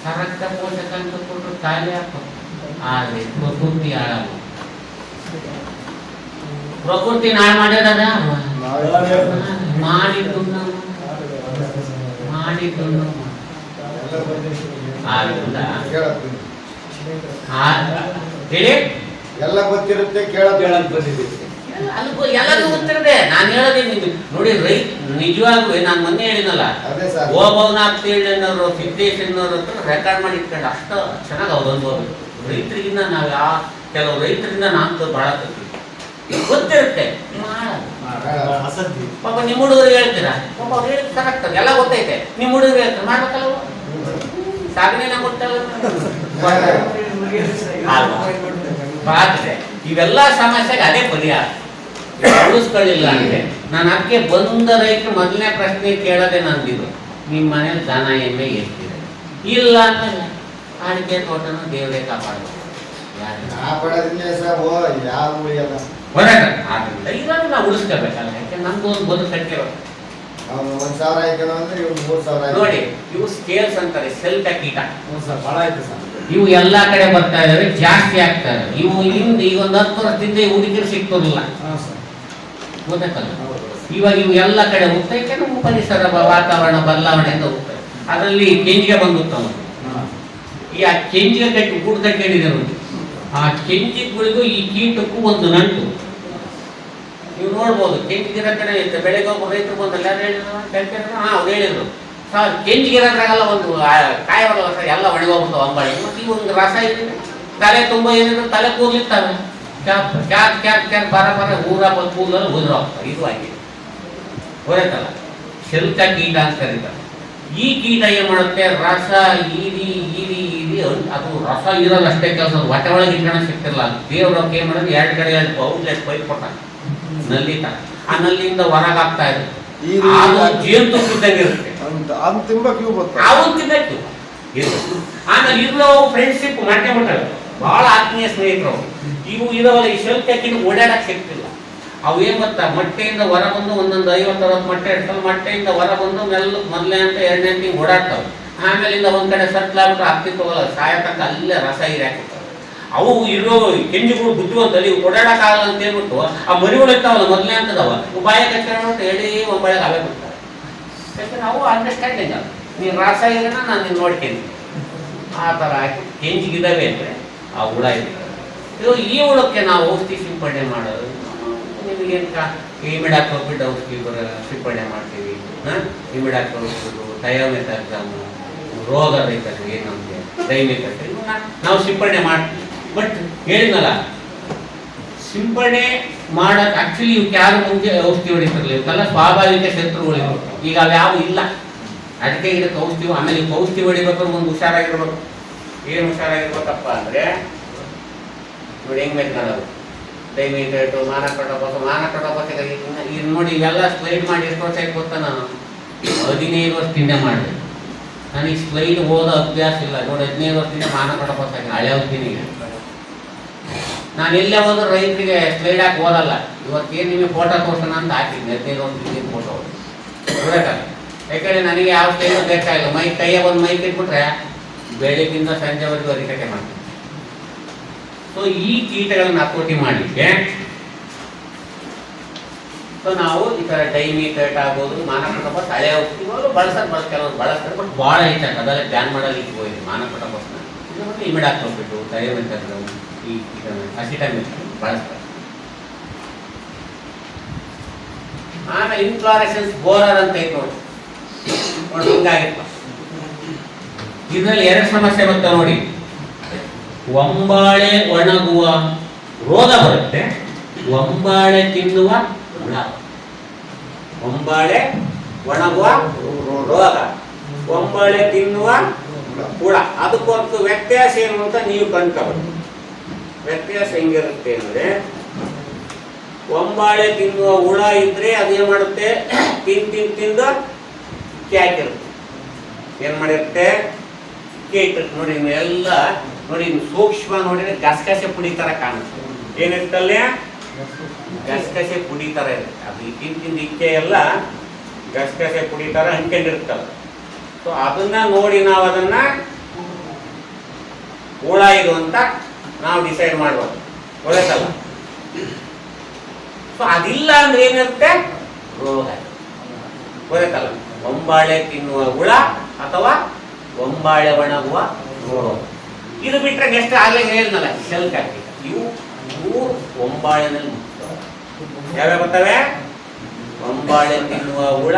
ಕರೆಕ್ಟ ಪೋಷಕಾಂಶ ಕೊಟ್ಟರು ಕಾಯಿಲೆ ಹಾಕೋ. ಆದರೆ ಪ್ರಕೃತಿ ಹಾಳಾಗ, ಪ್ರಕೃತಿ ನಾಳೆ ಮಾಡ್ಯದ ಮಾಡಿದ್ದು ಆದ್ರಿಂದ ಹೇಳಿ ಎಲ್ಲ ಗೊತ್ತಿರುತ್ತೆ, ಕೇಳಕ್ ಬಂದಿದ್ದೀವಿ. ಎಲ್ಲರಿಗೂ ಗೊತ್ತಿರದೆ. ನಾನು ಹೇಳೋದೇ ನಿಮ್ಗೆ ನೋಡಿ, ರೈತ ನಿಜವಾಗ್ಲೂ ನಾನು ಮೊನ್ನೆ ಹೇಳಿನಲ್ಲ, ಓಬವ್ನಾಥ್ ಅನ್ನೋರು ಸಿದ್ದೇಶನ್ನೋರು ರೆಕಾರ್ಡ್ ಮಾಡಿ ಇಟ್ಕೊಂಡು ಅಷ್ಟು ಚೆನ್ನಾಗಿ ಅವ್ರು ಅನ್ಬೋದು. ರೈತರಿಗಿಂತ ನಾವು ಕೆಲವು ರೈತರಿಂದ ನಾನು ಭಾಳ ಗೊತ್ತಿರುತ್ತೆ. ಪಾಪ ನಿಮ್ಮ ಹುಡುಗರಿಗೆ ಹೇಳ್ತೀರಾ, ಪಾಪ ಅವ್ರು ಹೇಳಿದ್ ಕರೆಕ್ಟ್, ಎಲ್ಲ ಗೊತ್ತೈತೆ. ನಿಮ್ಮ ಹುಡುಗರು ಹೇಳ್ತಾರೆ ಮಾಡ್ಬೇಕಲ್ಲ, ಸಾಗಣೆನ ಗೊತ್ತಲ್ಲ. ಇವೆಲ್ಲ ಸಮಸ್ಯೆಗೆ ಅದೇ ಪರಿಹಾರ. ಉಳಿಸ್ಕೊಳ್ಳಿಲ್ಲ ಅಂದ್ರೆ ನಾನು ಅದಕ್ಕೆ ಬಂದ ರೈತರು ಮೊದಲನೇ ಪ್ರಶ್ನೆ ಕೇಳೋದೆ ನಂದಿದ್ದು, ನಿಮ್ಮ ಮನೇಲಿ ದನ ಎಮ್ಮೆ ಎಷ್ಟಿದೆ? ಇಲ್ಲ ಅಂದ್ರೆ ಅಡಿಕೆ ತೋಟನ ದೇವರೇ ಕಾಪಾಡಬೇಕು. ಆದ್ರಿಂದ ಇದನ್ನು ನಾವು ಉಳಿಸ್ಕೋಬೇಕಲ್ಲ, ಯಾಕೆ ನಮ್ದು ಒಂದು ಬದುಕು ಕಟ್ಟಿರೋದು. 1,000 ಆಯ್ತು ಅಂದ್ರೆ ಇವ್ರು 3,000 ನೋಡಿ, ಇವು ಸ್ಕೇಲ್ಸ್ ಅಂತಾರೆ, ಸೆಲ್ಟ ಕೀಟ. ಭಾಳ ಆಯ್ತು ಸರ್. ಇವು ಎಲ್ಲಾ ಕಡೆ ಬರ್ತಾ ಇದಾವೆ, ಜಾಸ್ತಿ ಆಗ್ತಾ ಇದಾವೆ. ಇವು ಹಿಂದೆ ಈಗ ಒಂದು 10 ವರ್ಷದಿಂದ ಹುಡುಗಿರು ಸಿಕ್ತಿರಲಿಲ್ಲ, ಗೊತ್ತಾಯ್ತಲ್ಲ. ಇವಾಗ ಇವು ಎಲ್ಲ ಕಡೆ ಹೋಗ್ತೈತೆ. ನಮ್ಮ ಪರಿಸರ ವಾತಾವರಣ ಬದಲಾವಣೆಯಿಂದ ಹೋಗ್ತದೆ. ಅದರಲ್ಲಿ ಕೆಂಜಿಗೆ ಬಂದುತ್ತವ. ಈ ಆ ಕೆಂಜಿಗೆ ಕಟ್ಟಿ ಗೂಡು ಕಟ್ಟಿದೆ ನೋಡಿ, ಆ ಕೆಂಜಿಗಳಿಗೂ ಈ ಕೀಟಕ್ಕೂ ಒಂದು ನಂಟು. ನೀವು ನೋಡ್ಬೋದು, ಕೆಂಜಿಗಿರ ಕಡೆ ಇತ್ತು. ಬೆಳಗ್ಗೆ ಒಬ್ಬ ರೈತರು ಬಂದಲ್ಲ, ಯಾರು ಹೇಳಿದ್ರು? ಅವ್ರು ಹೇಳಿದ್ರು, ಸರ್ ಕೆಂಜಿಗಿರೋದ್ರಾಗೆಲ್ಲ ಒಂದು ಕಾಯಿ ಬರಲ್ಲ ಸರ್, ಎಲ್ಲ ಒಣಗೋಗ್ಬಿಟ್ಟು ಅಂಬಾಳಿ. ಮತ್ತು ಈ ಒಂದು ರಸ ಇದೆ, ತಲೆ ತುಂಬ ಏನಿದ್ರು ತಲೆ ಕೂದಲಿರ್ತವೆ, ಕ್ಯಾತ್ ಕ್ಯಾತ್ ಕ್ಯಾತ್ ಬರ ಊರ ಕೂದಲಲ್ಲಿ ಉದುರು ಹೋಗ್ತವೆ. ಇದು ಆಗಿದೆ, ಗೊತ್ತಾಯ್ತಲ್ಲ. ಶೆಲ್ಕ ಕೀಟ ಅಂತ ಕರೀತಾರೆ. ಈ ಕೀಟ ಏನ್ ಮಾಡುತ್ತೆ, ರಸ ಈರಿ ಈರಿ ಈರಿ ಅದು ರಸ ಇರೋದು ಅಷ್ಟೇ ಕೆಲಸ, ಹೊಟ್ಟೆ ಒಳಗೆ ಇಟ್ಕೊಳ್ಳೋ ಸಿಗ್ತಿರಲ್ಲ. ದೇವ್ರಕ್ಕೆ ಏನ್ ಮಾಡೋದು, 2 ಕಡೆ ಔಟ್ಲೆಟ್ ಪೈಪ್ ಕೊಟ್ಟಾಗ ನಲ್ಲಿತ, ಆ ನಲ್ಲಿಯಿಂದ ಹೊರಗೆ ಆಗ್ತಾ ಇದೆ. ಜೇನುತುಪ್ಪಿದ್ದಂಗೆ ಇರುತ್ತೆ, ಅವನು ತಿನ್ನಬೇಕು. ಆಮೇಲೆ ಇರೋ ಫ್ರೆಂಡ್ಶಿಪ್ ಮಾಡ್ಕೊಂಡ್ಬಿಟ್ಟವೆ, ಬಹಳ ಆತ್ಮೀಯ ಸ್ನೇಹಿತರು. ಇವು ಇರೋವಲ್ಲ, ಈ ಶೆಲ್ಕ ಕೀಟ ಓಡಾಡಕ್ ಸಿಗ್ತಿಲ್ಲ. ಅವು ಏನ್ ಗೊತ್ತಾ, ಮೊಟ್ಟೆಯಿಂದ ಹೊರ ಬಂದು ಒಂದೊಂದು 50-60 ಮೊಟ್ಟೆ ಇಡ್ತಾವೆ. ಮೊಟ್ಟೆಯಿಂದ ಹೊರ ಬಂದು ಮೊದಲನೇ ಅಂತ 2ನೇ ಅಂತ ಹಿಂಗೆ ಓಡಾಡ್ತಾವೆ. ಆಮೇಲಿಂದ ಒಂದ್ ಕಡೆ ಸಟ್ಲಾಗ್ಬಿಟ್ರೆ ಆಗ್ತಿತ್ತವಲ್ಲ, ಸಾಯತಂಕ ಅಲ್ಲೇ ರಸ ಹೀರಾಕಿರ್ತಾವೆ. ಅವು ಇರೋ ಕೆಂಜುಗಳು ಬುದ್ಧಿವಂತಲ್ಲಿ ಓಡಾಡಕ್ಕಾಗಲ್ಲ ಅಂತ ಹೇಳ್ಬಿಟ್ಟು ಆ ಮರಿಗಳು ಇರ್ತಾವಲ್ಲ ಮೊದಲನೇ ಅಂತದವ ಬಾಯ ಕಚ್ಕೊಂಡು ಎಡೀ ಒಂಬಳೆಗೆ ಅವೇ ಬಿಡ್ತಾರೆ. ಯಾಕಂದ್ರೆ ನಾವು ಅಂಡರ್ಸ್ಟ್ಯಾಂಡಿಂಗ್ ಅಲ್ಲ, ನೀನು ರಾಸಾಯನಿಕನ ನಾನು ನೀನು ನೋಡ್ತೀನಿ ಆ ಥರ ಹಾಕಿ ಕೆಂಜಿಗಿದ್ದಾವೆ ಅಂದರೆ ಆ ಹುಳ ಇದೆ. ಇದು ಈ ಹುಳಕ್ಕೆ ನಾವು ಔಷಧಿ ಸಿಂಪಡಣೆ ಮಾಡೋದು ನಿಮಗೇನು ಇಮಿಡಾಕ್ ಹೋಗ್ಬಿಟ್ಟು ಔಷಧಿ ಸಿಂಪಡಣೆ ಮಾಡ್ತೀವಿ, ಇಮಿಡಾಕ್ ಹೋಗ್ಬಿಟ್ಟು ಥಯೋಮೆಥಾಕ್ಸಾಮು ರೋಗ ರೈತರು ಏನು ನಮಗೆ ಡೈಮಿಥಾಕ್ಸ ಇವನ್ನ ನಾವು ಸಿಂಪಡಣೆ ಮಾಡ್ತೀವಿ. ಬಟ್ ಹೇಳಿದ್ನಲ್ಲ ಸಿಂಪಡಣೆ ಮಾಡಕ್ಕೆ ಆ್ಯಕ್ಚುಲಿ ಇವಕ್ಕೆ ಯಾರು ಮುಂಚೆ ಔಷಧಿ ಹೊಡಿತಿರಲಿಲ್ಲ, ಇವಕ್ಕೆಲ್ಲ ಸ್ವಾಭಾವಿಕ ಶತ್ರುಗಳಿವೆ. ಈಗ ಅವ್ಯಾವು ಇಲ್ಲ, ಅದಕ್ಕೆ ಇದಕ್ಕೆ ಔಷಧಿ. ಆಮೇಲೆ ಇವಕ್ಕೆ ಔಷಧಿ ಹೊಡಿಬೇಕಾದ್ರೆ ಒಂದು ಹುಷಾರಾಗಿರ್ಬೇಕು. ಏನು ಹುಷಾರಾಗಿರ್ಬೇಕಪ್ಪ ಅಂದರೆ ನೋಡಿ ಹೆಂಗೆ ಬೇಕು ನಾವು ಡೈಮಿಥೇಟು ಮಾನಕಟೋಪಸ ಇದು ನೋಡಿ ಇವೆಲ್ಲ ಸ್ಲೈಡ್ ಮಾಡಿ ಎಷ್ಟು ವರ್ಷ ಆಯ್ತು ಗೊತ್ತಾ? ನಾನು 15 ವರ್ಷದಿಂದ ಮಾಡಿದೆ. ನನಗೆ ಸ್ಲೈಡ್ ಓದೋ ಅಭ್ಯಾಸ ಇಲ್ಲ ನೋಡಿ. 15 ವರ್ಷದಿಂದ ಮಾನಕಟೋಪಸ ಹಳೆ ಔಷಧಿನಿ. ನಾನು ಎಲ್ಲೇ ಹೋದ್ರೆ ರೈತರಿಗೆ ಸ್ಲೈಡ್ ಹಾಕಿ ಓದಲ್ಲ. ಇವತ್ತೇನು ನಿಮಗೆ ಫೋಟೋ ತೋರ್ಸೋಣ ಅಂತ ಹಾಕಿದ್ದೀನಿ 15 ವರ್ಷದಿಂದ ಫೋಟೋ ನೋಡೋಕ್ಕಲ್ಲ. ಯಾಕಂದರೆ ನನಗೆ ಯಾವ ಸ್ಲೈಡು ಬೇಕಾಗಿಲ್ಲ. ಕೈಯಾಗ ಒಂದು ಮೈಕ್ ಇಟ್ಬಿಟ್ರೆ ಬೆಳಗ್ಗಿಂದ ಸಂಜೆವರೆಗೂ ಅರಿಕಟ್ಟೆ ಮಾಡ್ತೀನಿ. ಸೊ ಈ ಕೀಟಗಳನ್ನು ಹತೋಟಿ ಮಾಡಲಿಕ್ಕೆ ಸೊ ನಾವು ಈ ಥರ ಡೈಮಿಥೇಟ್ ಆಗ್ಬೋದು, ಮಾನಕಟೋಪಸ್ ಹಳೆ ಔಷಧಿಗಳು ಬಳಸೋದು ಕೆಲವರು ಬಳಸ್ತಾರೆ. ಬಟ್ ಭಾಳ ಐತೆ ಅದೆಲ್ಲ ಬ್ಯಾನ್ ಮಾಡಲಿಕ್ಕೆ ಹೋಗಿದೆ ಮಾನಕಟೋಪಸ್ನ. ಮತ್ತು ಇಮಿಡಾಕ್ ಹೋಗ್ಬಿಟ್ಟು ಥಯೋಮೆಥಾಕ್ಸಾಮ್ ಈ ಅಸಿಟಮಿಥಿನ್ ಬಳಸ್ತಾರೆ. ಆಮೇಲೆ ಇನ್ಫ್ಲಾರೆಸೆನ್ಸ್ ಬೋರರ್ ಅಂತ ಐತೆ ನೋಡಿ, ಹಿಂಗಾಗಿತ್ತು. ಇದರಲ್ಲಿ 2 ಸಮಸ್ಯೆ ಬರ್ತಾವೆ ನೋಡಿ. ಒಂಬಾಳೆ ಒಣಗುವ ರೋಗ ಬರುತ್ತೆ, ಒಂಬಾಳೆ ತಿನ್ನುವ ಹುಳ. ಒಂಬಾಳೆ ಒಣಗುವ ರೋಗ, ಒಂಬಾಳೆ ತಿನ್ನುವ ಹುಳ. ಅದಕ್ಕೊಂದು ವ್ಯತ್ಯಾಸ ಏನು ಅಂತ ನೀವು ಕಂಡ್ಕೋಬೇಕು. ವ್ಯತ್ಯಾಸ ಹೆಂಗಿರುತ್ತೆ ಅಂದರೆ, ಒಂಬಾಳೆ ತಿನ್ನುವ ಹುಳ ಇದ್ರೆ ಅದೇನು ಮಾಡುತ್ತೆ, ತಿಂದು ಕ್ಯಾಕಿರುತ್ತೆ. ಏನು ಮಾಡಿರುತ್ತೆ, ಕೇಟಿರುತ್ತೆ. ನೋಡಿ ಎಲ್ಲ ನೋಡಿ ಸೂಕ್ಷ್ಮ ನೋಡಿದ್ರೆ ಗಸಗಸೆ ಪುಡಿ ಥರ ಕಾಣುತ್ತೆ. ಏನಿರ್ತಲ್ಲೇ ಗಸಗಸೆ ಪುಡಿ ಥರ ಇರುತ್ತೆ. ಅದು ತಿಂದು ಇಕ್ಕೆ ಎಲ್ಲ ಗಸಗಸೆ ಪುಡಿ ಥರ ಅಂಟ್ಕೊಂಡಿರ್ತಲ್ಲ. ಸೊ ಅದನ್ನ ನೋಡಿ ನಾವು ಅದನ್ನ ಹುಳ ಇದು ಅಂತ ನಾವು ಡಿಸೈಡ್ ಮಾಡ್ಬೋದು. ಒಳ್ಳೆದಲ್ಲ. ಸೊ ಅದಿಲ್ಲ ಅಂದ್ರೆ ಏನಿರುತ್ತೆ, ರೋಗ. ಒಳ್ಳೆದಲ್ಲ. ಒಂಬಾಳೆ ತಿನ್ನುವ ಹುಳ ಅಥವಾ ಒಂಬಾಳೆ ಒಣಗುವ ರೋಗ. ಇದು ಬಿಟ್ಟರೆ ನೆಕ್ಸ್ಟ್ ಆಗಲೇ ಹೇಳಿದ್ನಲ್ಲ ಶೆಲ್ಕ್ ಹಾಕಿ, ಇವು ಒಂಬಾಳೆನಲ್ಲಿ ಮುಖ್ಯ. ಯಾವ್ಯಾವ ಬರ್ತವೆ? ಒಂಬಾಳೆ ತಿನ್ನುವ ಹುಳ,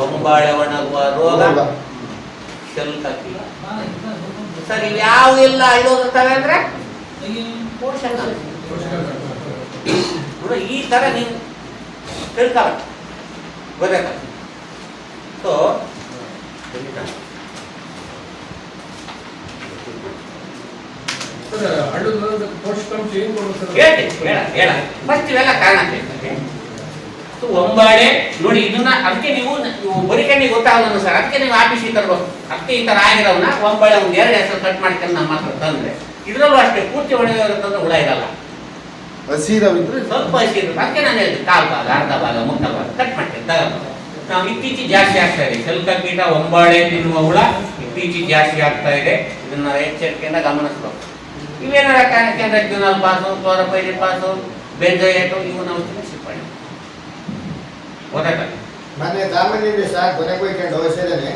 ಒಂಬಾಳೆ ಒಣಗುವ ರೋಗ, ಶೆಲ್ಕ್ ಹಾಕಿ. ಸರ್ ಇವು ಯಾವುದೆಲ್ಲ ಇರೋದಿರ್ತವೆ ಅಂದ್ರೆ ಈ ತರ ನೀವು ತಿಳ್ಕೊಬೇಕು, ಗೊತ್ತಾಗ. ಸೊ ಫಸ್ಟ್ ಇವೆಲ್ಲ ಕಾರಣ ಕೇಳ್ತಾರೆ. ಒಂಬಾಳೆ ನೋಡಿ ಇದನ್ನ ಅದಕ್ಕೆ ನೀವು ಬರಿಕಂಡಿಗೆ ಗೊತ್ತಾಗಲ್ಲ ಸರ್. ಅದಕ್ಕೆ ನೀವು ಆಫೀಸಿಗೆ ತರಬೇಕು. ಅದಕ್ಕೆ ಈ ತರ ಆಗಿರೋವನ್ನ ಒಂಬಾಳೆ ಒಂದು 2 ಹೆಸರು ಕಟ್ ಮಾಡ್ಕೊಂಡು ನಮ್ಮ ಹತ್ರ ತಂದ್ರೆ, ಇದ್ರಲ್ಲೂ ಅಷ್ಟೇ ಪೂರ್ತಿ ಒಣಗಿರೋದಂದ್ರೆ ಹುಳ ಇರಲ್ಲ. ಸ್ವಲ್ಪ ಹಸಿ ಇರುತ್ತೆ. ಅದಕ್ಕೆ ನಾನು ಹೇಳಿದ್ದು ಕಾಲು ಭಾಗ, ಅರ್ಧ ಭಾಗ, ಮುಕ್ಕಾಲು ಭಾಗ ಕಟ್ ಮಾಡ್ತೀನಿ ತಗೊಂಡು. ನಾವು ಇತ್ತೀಚೆಗೆ ಜಾಸ್ತಿ ಆಗ್ತಾ ಇದೆ ಶೆಲ್ಕ ಕೀಟ, ಒಂಬಾಳೆ ತಿನ್ನುವ ಹುಳ ಇತ್ತೀಚೆಗೆ ಜಾಸ್ತಿ ಆಗ್ತಾ ಇದೆ. ಇದನ್ನ ಎಚ್ಚರಿಕೆಯಿಂದ ಗಮನಿಸ್ಬೇಕು. ಇವೇನಾರ ಕಾರಣಕ್ಕೆ ರೆಗ್ಯುನಲ್ ಪಾಸು, ಕ್ಲೋರೋಪೈರಿಪಾಸು, ಬೆಂಜೋಯೇಟು ಇವು ನಾವು ಸಿಂಪಡಣೆ ಗೊತ್ತಾಗಲ್ಲ. ಮೊನ್ನೆ ಸಾಮಾನ್ಯ ಸಾರ್ ಕೊನೆಗೆ ಹೋಗ್ಕೊಂಡು ಔಷಧನೆ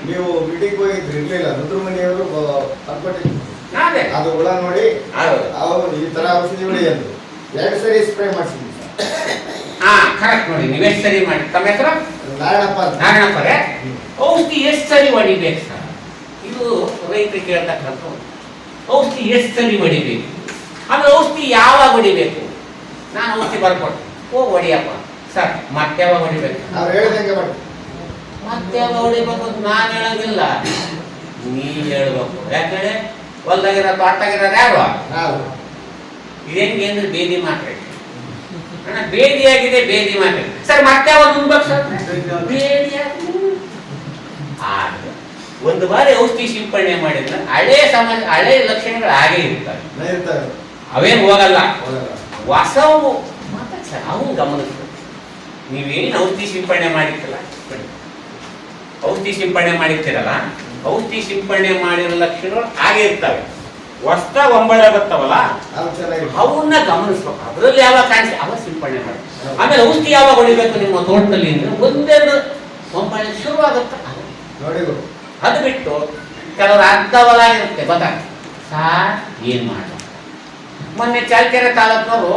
ನೀವು ಮೀಟಿಂಗ್ ಹೋಗಿದ್ರು ಇರ್ಲಿಲ್ಲ, ರುದ್ರಮಣಿಯವರು ಬರ್ಕೊಟ್ಟಿದ್ರು. ಅದು ಹುಳ ನೋಡಿ ಅವ್ರು ಈ ತರ ಔಷಧಿ ಹೊಡಿ ಅಂದ್ರು. 2 ಸರಿ ಸ್ಪ್ರೇ ಮಾಡಿಸಿದ್ವಿ ಸರ್. ಕರೆಕ್ಟ್ ನೋಡಿ, ನೀವು ಎಷ್ಟು ಸರಿ ಮಾಡಿ. ತಮ್ಮ ಹೆಸರು ನಾರಾಯಣಪ್ಪರೇ. ಔಷಧಿ ಎಷ್ಟು ಸರಿ ಹೊಡಿಬೇಕು ಸರ್? ಇದು ರೈತರಿಗೆ ಕೇಳ್ತಕ್ಕಂಥ ಔಷಧಿ ಎಷ್ಟು ಸರಿ ಹೊಡಿಬೇಕು, ಆಮೇಲೆ ಔಷಧಿ ಯಾವಾಗ ಹೊಡಿಬೇಕು. ನಾನು ಔಷಧಿ ಬರ್ಕೊಟ್ಟು ಹೊಡಿಯಪ್ಪ ಸರ್, ಮತ್ತೆ ಯಾವಾಗ ಹೊಡಿಬೇಕು? ಅವ್ರು ಹೇಳ್ದಂಗೆ ಮಾಡಿ. ಮತ್ತೆ ಯಾವಾಗ ಹೊಡಿಬೇಕು ಅಂತ ನಾನು ಹೇಳಂಗಿಲ್ಲ, ನೀವು ಹೇಳ್ಬೇಕು. ಯಾಕಂದ್ರೆ ಹೊಲ್ದಾಗಿರೋ ತೋಟದಾಗಿರೋರು ಯಾರು? ಇದೇಂಗೆ ಅಂದ್ರೆ ಬೇದಿ ಮಾತ್ರೆ ಬೇದಿಯಾಗಿದೆ, ಬೇದಿ ಮಾತ್ರೆ ಸರ್. ಮತ್ತೆ ಯಾವಾಗ ನುಂಗ್ಬೇಕು ಸರ್? ಒಂದು ಬಾರಿ ಔಷಧಿ ಸಿಂಪಡಣೆ ಮಾಡಿದ್ರೆ ಹಳೆ ಲಕ್ಷಣಗಳು ಹಾಗೆ ಇರ್ತವೆ, ಅವೇನು ಹೋಗಲ್ಲ. ಹೊಸವು ಸರ್ ಅವು ಗಮನಿಸ್ಬೇಕು. ನೀವೇನು ಔಷಧಿ ಸಿಂಪಡಣೆ ಮಾಡಿರ್ತಿಲ್ಲ, ಔಷಧಿ ಸಿಂಪಡಣೆ ಮಾಡಿರ್ತೀರಲ್ಲ, ಔಷಧಿ ಸಿಂಪಡಣೆ ಮಾಡಿರೋ ಲಕ್ಷಣಗಳು ಹಾಗೆ ಇರ್ತವೆ. ಹೊಸ ಒಂಬಳೆ ಬರ್ತಾವಲ್ಲ ಅವನ್ನ ಗಮನಿಸ್ಬೇಕು. ಅದರಲ್ಲಿ ಯಾವ ಕಾಣಿಸಿ ಅವ ಸಿಂಪಡಣೆ ಮಾಡಿ. ಆಮೇಲೆ ಔಷಧಿ ಯಾವಾಗ ಹೊಡಿಬೇಕು ನಿಮ್ಮ ತೋಟದಲ್ಲಿ ಅಂದ್ರೆ ಒಂದೆರಡು ಕೊಂಬಳೆ ಶುರು ಆಗುತ್ತೆ ನೋಡಿ ಅದು ಬಿಟ್ಟು ಕೆಲವರು ಅರ್ಧ ಹೊಲ ಇರುತ್ತೆ ಗೊತ್ತಾ ಸಾರ್ ಏನ್ ಮಾಡ ಮೊನ್ನೆ ಚಾಲ್ಕೆರೆ ತಾಲೂಕಿನವರು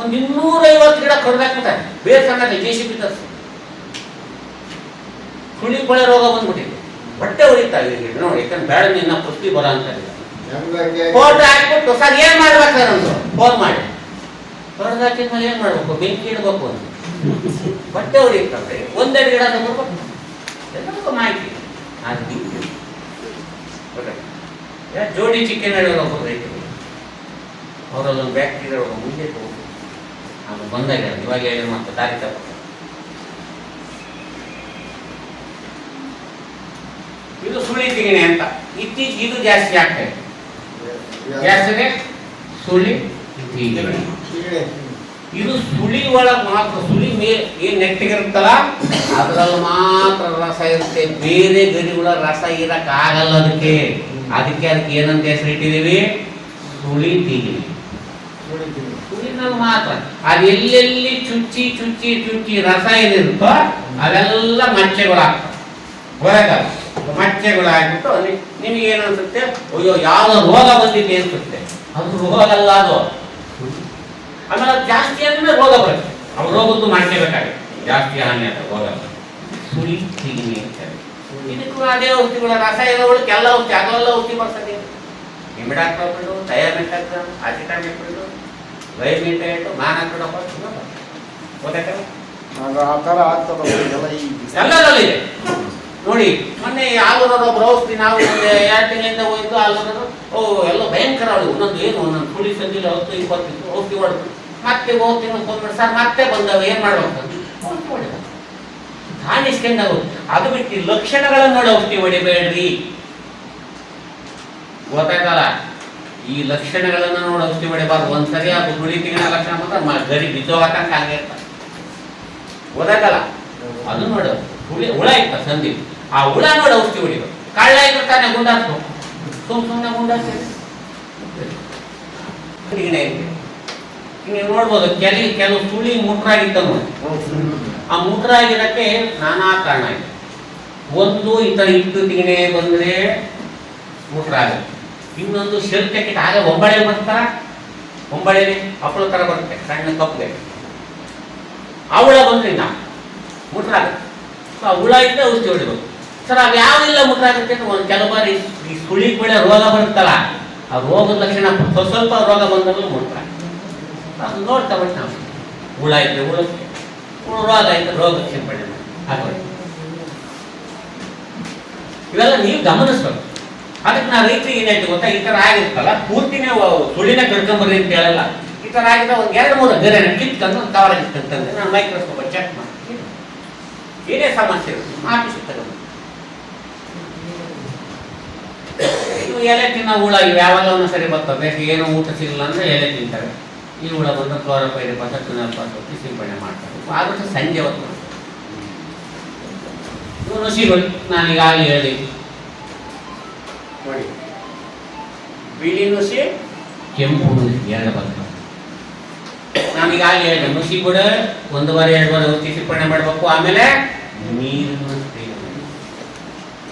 ಒಂದು 250 ಗಿಡ ಕಡ್ದಾಕ್ಬಿಟ್ಟಾರೆ ಬೇರೆ ಸಣ್ಣ JCB ತರಿಸಿ ಸುಳಿ ಕೊಳೆ ರೋಗ ಬಂದ್ಬಿಟ್ಟಿದೆ ಹೊಟ್ಟೆ ಹೊಡಿತಾವೆ ನೋಡಿ ಯಾಕಂದ್ರೆ ಬೇಡ ನಿನ್ನ ಪುಷ್ಟಿ ಬರ ಅಂತ ಫೋಟೋ ಹಾಕ್ಬಿಟ್ಟು ಸರ್ ಏನ್ ಮಾಡ್ಬೇಕು ಸರ್ ಅಂದ್ರು ಫೋನ್ ಮಾಡಿ ಹೊರಗೆ ಹಾಕಿದ್ಮೇಲೆ ಏನ್ ಮಾಡ್ಬೇಕು ಬೆಂಕಿ ಇಡ್ಬೇಕು ಅಂತ ಹೊಟ್ಟೆ ಹೊಡಿತಾವ್ರಿ ಒಂದೆರಡು ಗಿಡ ತಗೋಬೇಕು ಎಲ್ಲರಿಗೂ ಮಾಹಿತಿ ಜೋಡಿ ಚಿಕನ್ ಹೇಳಿದ್ರು ಒಬ್ಬರು ರೈತರು ಅವರಲ್ಲೊಂದು ಬ್ಯಾಕ್ಟೀರಿಯಾ ಮುಂದೆ ಹೋಗಿ ಅದು ಬಂದಾಗ ಇವಾಗ ಹೇಳಿ ಮತ್ತೆ ದಾರಿ ತಪ್ಪ ಇದು ಸುಳಿ ತೆಗಿಣೆ ಅಂತ ಇತ್ತೀಚೆಗೆ ಇದು ಜಾಸ್ತಿ ಆಗ್ತಾ ಇದೆ ಜಾಸ್ತಿ ಸುಳಿ ತೆಗಿಣೆ ಇದು ಸುಳಿ ಒಳಗೆ ಮಾತ್ರ ಸುಳಿ ಏನ್ ನೆಟ್ಟಿಗಿರುತ್ತಲ್ಲ ಅದ್ರಲ್ಲಿ ಮಾತ್ರ ರಸ ಇರುತ್ತೆ ಬೇರೆ ಗರಿಗಳ ರಸ ಇರಕ್ ಆಗಲ್ಲ ಅದಕ್ಕೆ ಏನಂತ ಹೆಸರು ಇಟ್ಟಿದೀವಿ ಸುಳಿ ತೆಗಿಣೆ ಸುಳಿನಲ್ಲಿ ಮಾತ್ರ ಅದು ಎಲ್ಲೆಲ್ಲಿ ಚುಚ್ಚಿ ಚುಚ್ಚಿ ಚುಚ್ಚಿ ರಸ ಏನಿರುತ್ತೋ ಅವೆಲ್ಲ ಮಚ್ಚೆಗಳಾಗ್ತವೆ ಹೊರಗಲ್ಲ ಮಚ್ಚೆಗಳಾಗ್ಬಿಟ್ಟು ನಿಮಗೆ ಏನು ಅನ್ಸುತ್ತೆ ಅಯ್ಯೋ ಯಾವ ರೋಗ ಬಂದಿದೆ ಅನ್ಸುತ್ತೆ ಅದು ರೋಗ ಅಲ್ಲ ಅದು ಆಮೇಲೆ ಅದು ಜಾಸ್ತಿ ಅಂದ್ರೆ ರೋಗ ಬರುತ್ತೆ ಅವ್ರ ರೋಗದ್ದು ಮಾಡ್ಕೋಬೇಕಾಗುತ್ತೆ ಜಾಸ್ತಿ ಹಾನಿ ಆದ ರೋಗ ಸುಳಿ ತೆಗಿಣೆ ಅಂತಾರೆ ಇದಕ್ಕೂ ಅದೇ ಔಷಧಿಗಳ ರಸ ಇರೋಗಳು ಎಲ್ಲ ಔಷಧಿ ಆಗಲೆಲ್ಲ ಔಷಧಿ ಬರ್ತದೆ ಇಮಿಡಾಕ್ಟೋಪಿಡು ಥಯಾಮೆಟಾಕ್ರಮ್ ಅಸಿಟಾಮಿಪ್ರಿಡು ವೈಮಿಟೇಟು ಮಾನಾಕ್ರಿಡೋಪ ಗೊತ್ತಾಯ್ತಲ್ಲ ಆ ಥರ ಆಗ್ತದೆ ಎಲ್ಲದರಲ್ಲಿದೆ ನೋಡಿ ಮೊನ್ನೆ ಆಲೂರವ್ರ ಒಬ್ರು ಔಷಧಿ ನಾವು 2 ತಿಂಗಳಿಂದ ಹೋಗಿದ್ದು ಆಲೂರವರು ಎಲ್ಲ ಭಯಂಕರ ಅವಳು ಒಂದೊಂದು ಸುಳಿ ಸಂದಿಲ್ಲ 10-20 ಔಷಧಿ ಹೊಡೆದು ಮತ್ತೆ ಹೋಗ್ತೀನಿ ಬಂದ್ಬಿಟ್ಟು ಸರ್ ಮತ್ತೆ ಬಂದವ ಏನ್ ಮಾಡ್ಬೇಕು ಔಷಧಿ ಹೊಡೆದ ಕಾಣಿಸ್ಕೊಂಡ ಅದು ಬಿಟ್ಟು ಲಕ್ಷಣಗಳನ್ನು ನೋಡಿ ಔಷಧಿ ಹೊಡಿಬೇಡ್ರಿ ಗೊತ್ತಾಯ್ತಲ್ಲ ಈ ಲಕ್ಷಣಗಳನ್ನ ನೋಡಿ ಔಷಧಿ ಹೊಡಿಬಾರ್ದು ಒಂದ್ಸರಿ ಅದು ಸುಳಿ ತೆಗಿನ ಲಕ್ಷಣ ಮಾತ್ರ ಗರಿ ಬಿದ್ದೋಗಂಗೆ ಹಂಗೆ ಇರ್ತಾರೆ ಗೊತ್ತಾಯ್ತಲ್ಲ ಅದು ನೋಡು ಹುಳ ಇತ್ತ ಸಂಧಿ ಆ ಹುಳ ನೋಡಿ ಔಷಧಿ ಹೊಡಿಬೇಕು ಕಳ್ಳ ಇದ್ರೆ ತಾನೇ ಗುಂಡಾಸ್ಬೇಕು ಸುಮ್ಮನೆ ಗುಂಡಾಸ್ತೀವಿ ನೀವು ನೋಡ್ಬೋದು ಕೆಲವು ಸುಳಿ ಮೂತ್ರಾಗಿತ್ತ ನೋಡಿ ಆ ಮೂತ್ರಾಗಿರಕ್ಕೆ ನಾನಾ ಕಾರಣ ಇದೆ ಒಂದು ಈ ತರ ಇಟ್ಟು ತಿಗಣೆ ಬಂದ್ರೆ ಮೂತ್ರ ಆಗುತ್ತೆ ಇನ್ನೊಂದು ಶೆಲ್ಕೆಟ್ ಆಗ ಒಂಬಳೆ ಬರ್ತಾರ ಒಂಬಳೆಲಿ ಹಪ್ಪಳ ತರ ಬರುತ್ತೆ ಸಣ್ಣ ಕಪ್ಪಗೆ ಆ ಹುಳ ಬಂದ್ರೆ ನಾ ಮೂತ್ರ ಆಗುತ್ತೆ ಆ ಹುಳ ಇದ್ದರೆ ಔಷಧಿ ಹೊಡಿಬೇಕು ಸರ್ ಅದು ಯಾವೆಲ್ಲ ಮೂತ್ರ ಆಗುತ್ತೆ ಒಂದು ಕೆಲವು ಬಾರಿ ಈ ಸುಳಿ ಕೂಡ ರೋಗ ಬರುತ್ತಲ್ಲ ಆ ರೋಗದ ಲಕ್ಷಣ ಸ್ವಲ್ಪ ರೋಗ ಬಂದರೂ ಮೂತ್ರ ಅದು ನೋಡ್ತಾ ಬಿಟ್ಟು ನಾವು ಹುಳ ಇದ್ರೆ ಹುಳಕ್ಕೆ ರೋಗ ಇದ್ರೆ ರೋಗ ಸಿಂಪಡಣೆ ಹಾಕೊಳ್ಳಿ ಇವೆಲ್ಲ ನೀವು ಗಮನಿಸ್ಬೇಕು ಅದಕ್ಕೆ ನಾ ರೈತರಿಗೆ ಏನಾಯ್ತು ಗೊತ್ತಾ ಈ ತರ ಆಗಿರುತ್ತಲ್ಲ ಪೂರ್ತಿ ನೀವು ಸುಳಿನ ಕಡ್ಕೊಂಬರ್ರಿ ಅಂತ ಹೇಳಲ್ಲ ಈ ತರ ಆಗಿದ್ರೆ ಒಂದು 2-3 ಗರಿನ ಕಿತ್ಕೊಂಡು ಕವರ್ ಆಗಿರ್ತಂದ್ರೆ ನಾನು ಮೈಕ್ರೋಸ್ಕೋಪ್ ಚೆಕ್ ಮಾಡಿ ಏನೇ ಸಮಸ್ಯೆ ಇರುತ್ತೆ ಮಾತಿ ಸಿಗ್ತದೆ ಇವು ಎಲೆ ತಿನ್ನೋ ಹುಳ ಇವು ಯಾವಾಗ ಸರಿ ಬರ್ತವೆ ಏನೋ ಊಟ ಸಿಗಲ್ಲ ಅಂದ್ರೆ ಎಲೆ ತಿಂತಾರೆ ಈ ಹುಳ ಬಂದು ಕ್ಲೋರೋಪೈರಿಫಾಸ್ ಫಿನಾಲ್ಫಾಸ್ ಸಿಂಪಡಣೆ ಮಾಡ್ತಾರೆ ಆದ್ರೆ ಸಂಜೆ ಹೊತ್ತು ಇವು ನುಸಿಗಳು ನಾನು ಈಗಾಗಲೇ ಹೇಳಿ ನೋಡಿ ಬಿಳಿ ನುಸಿ ಕೆಂಪು ನುಸಿ 2 ಬರ್ತವೆ ನಾನು ಈಗಾಗಲೇ ಹೇಳಿದೆ ನುಸಿ ಕೂಡ 1-2 ಬಾರಿ ಔಷಧಿ ಸಿಂಪಡಣೆ ಮಾಡಬೇಕು ಆಮೇಲೆ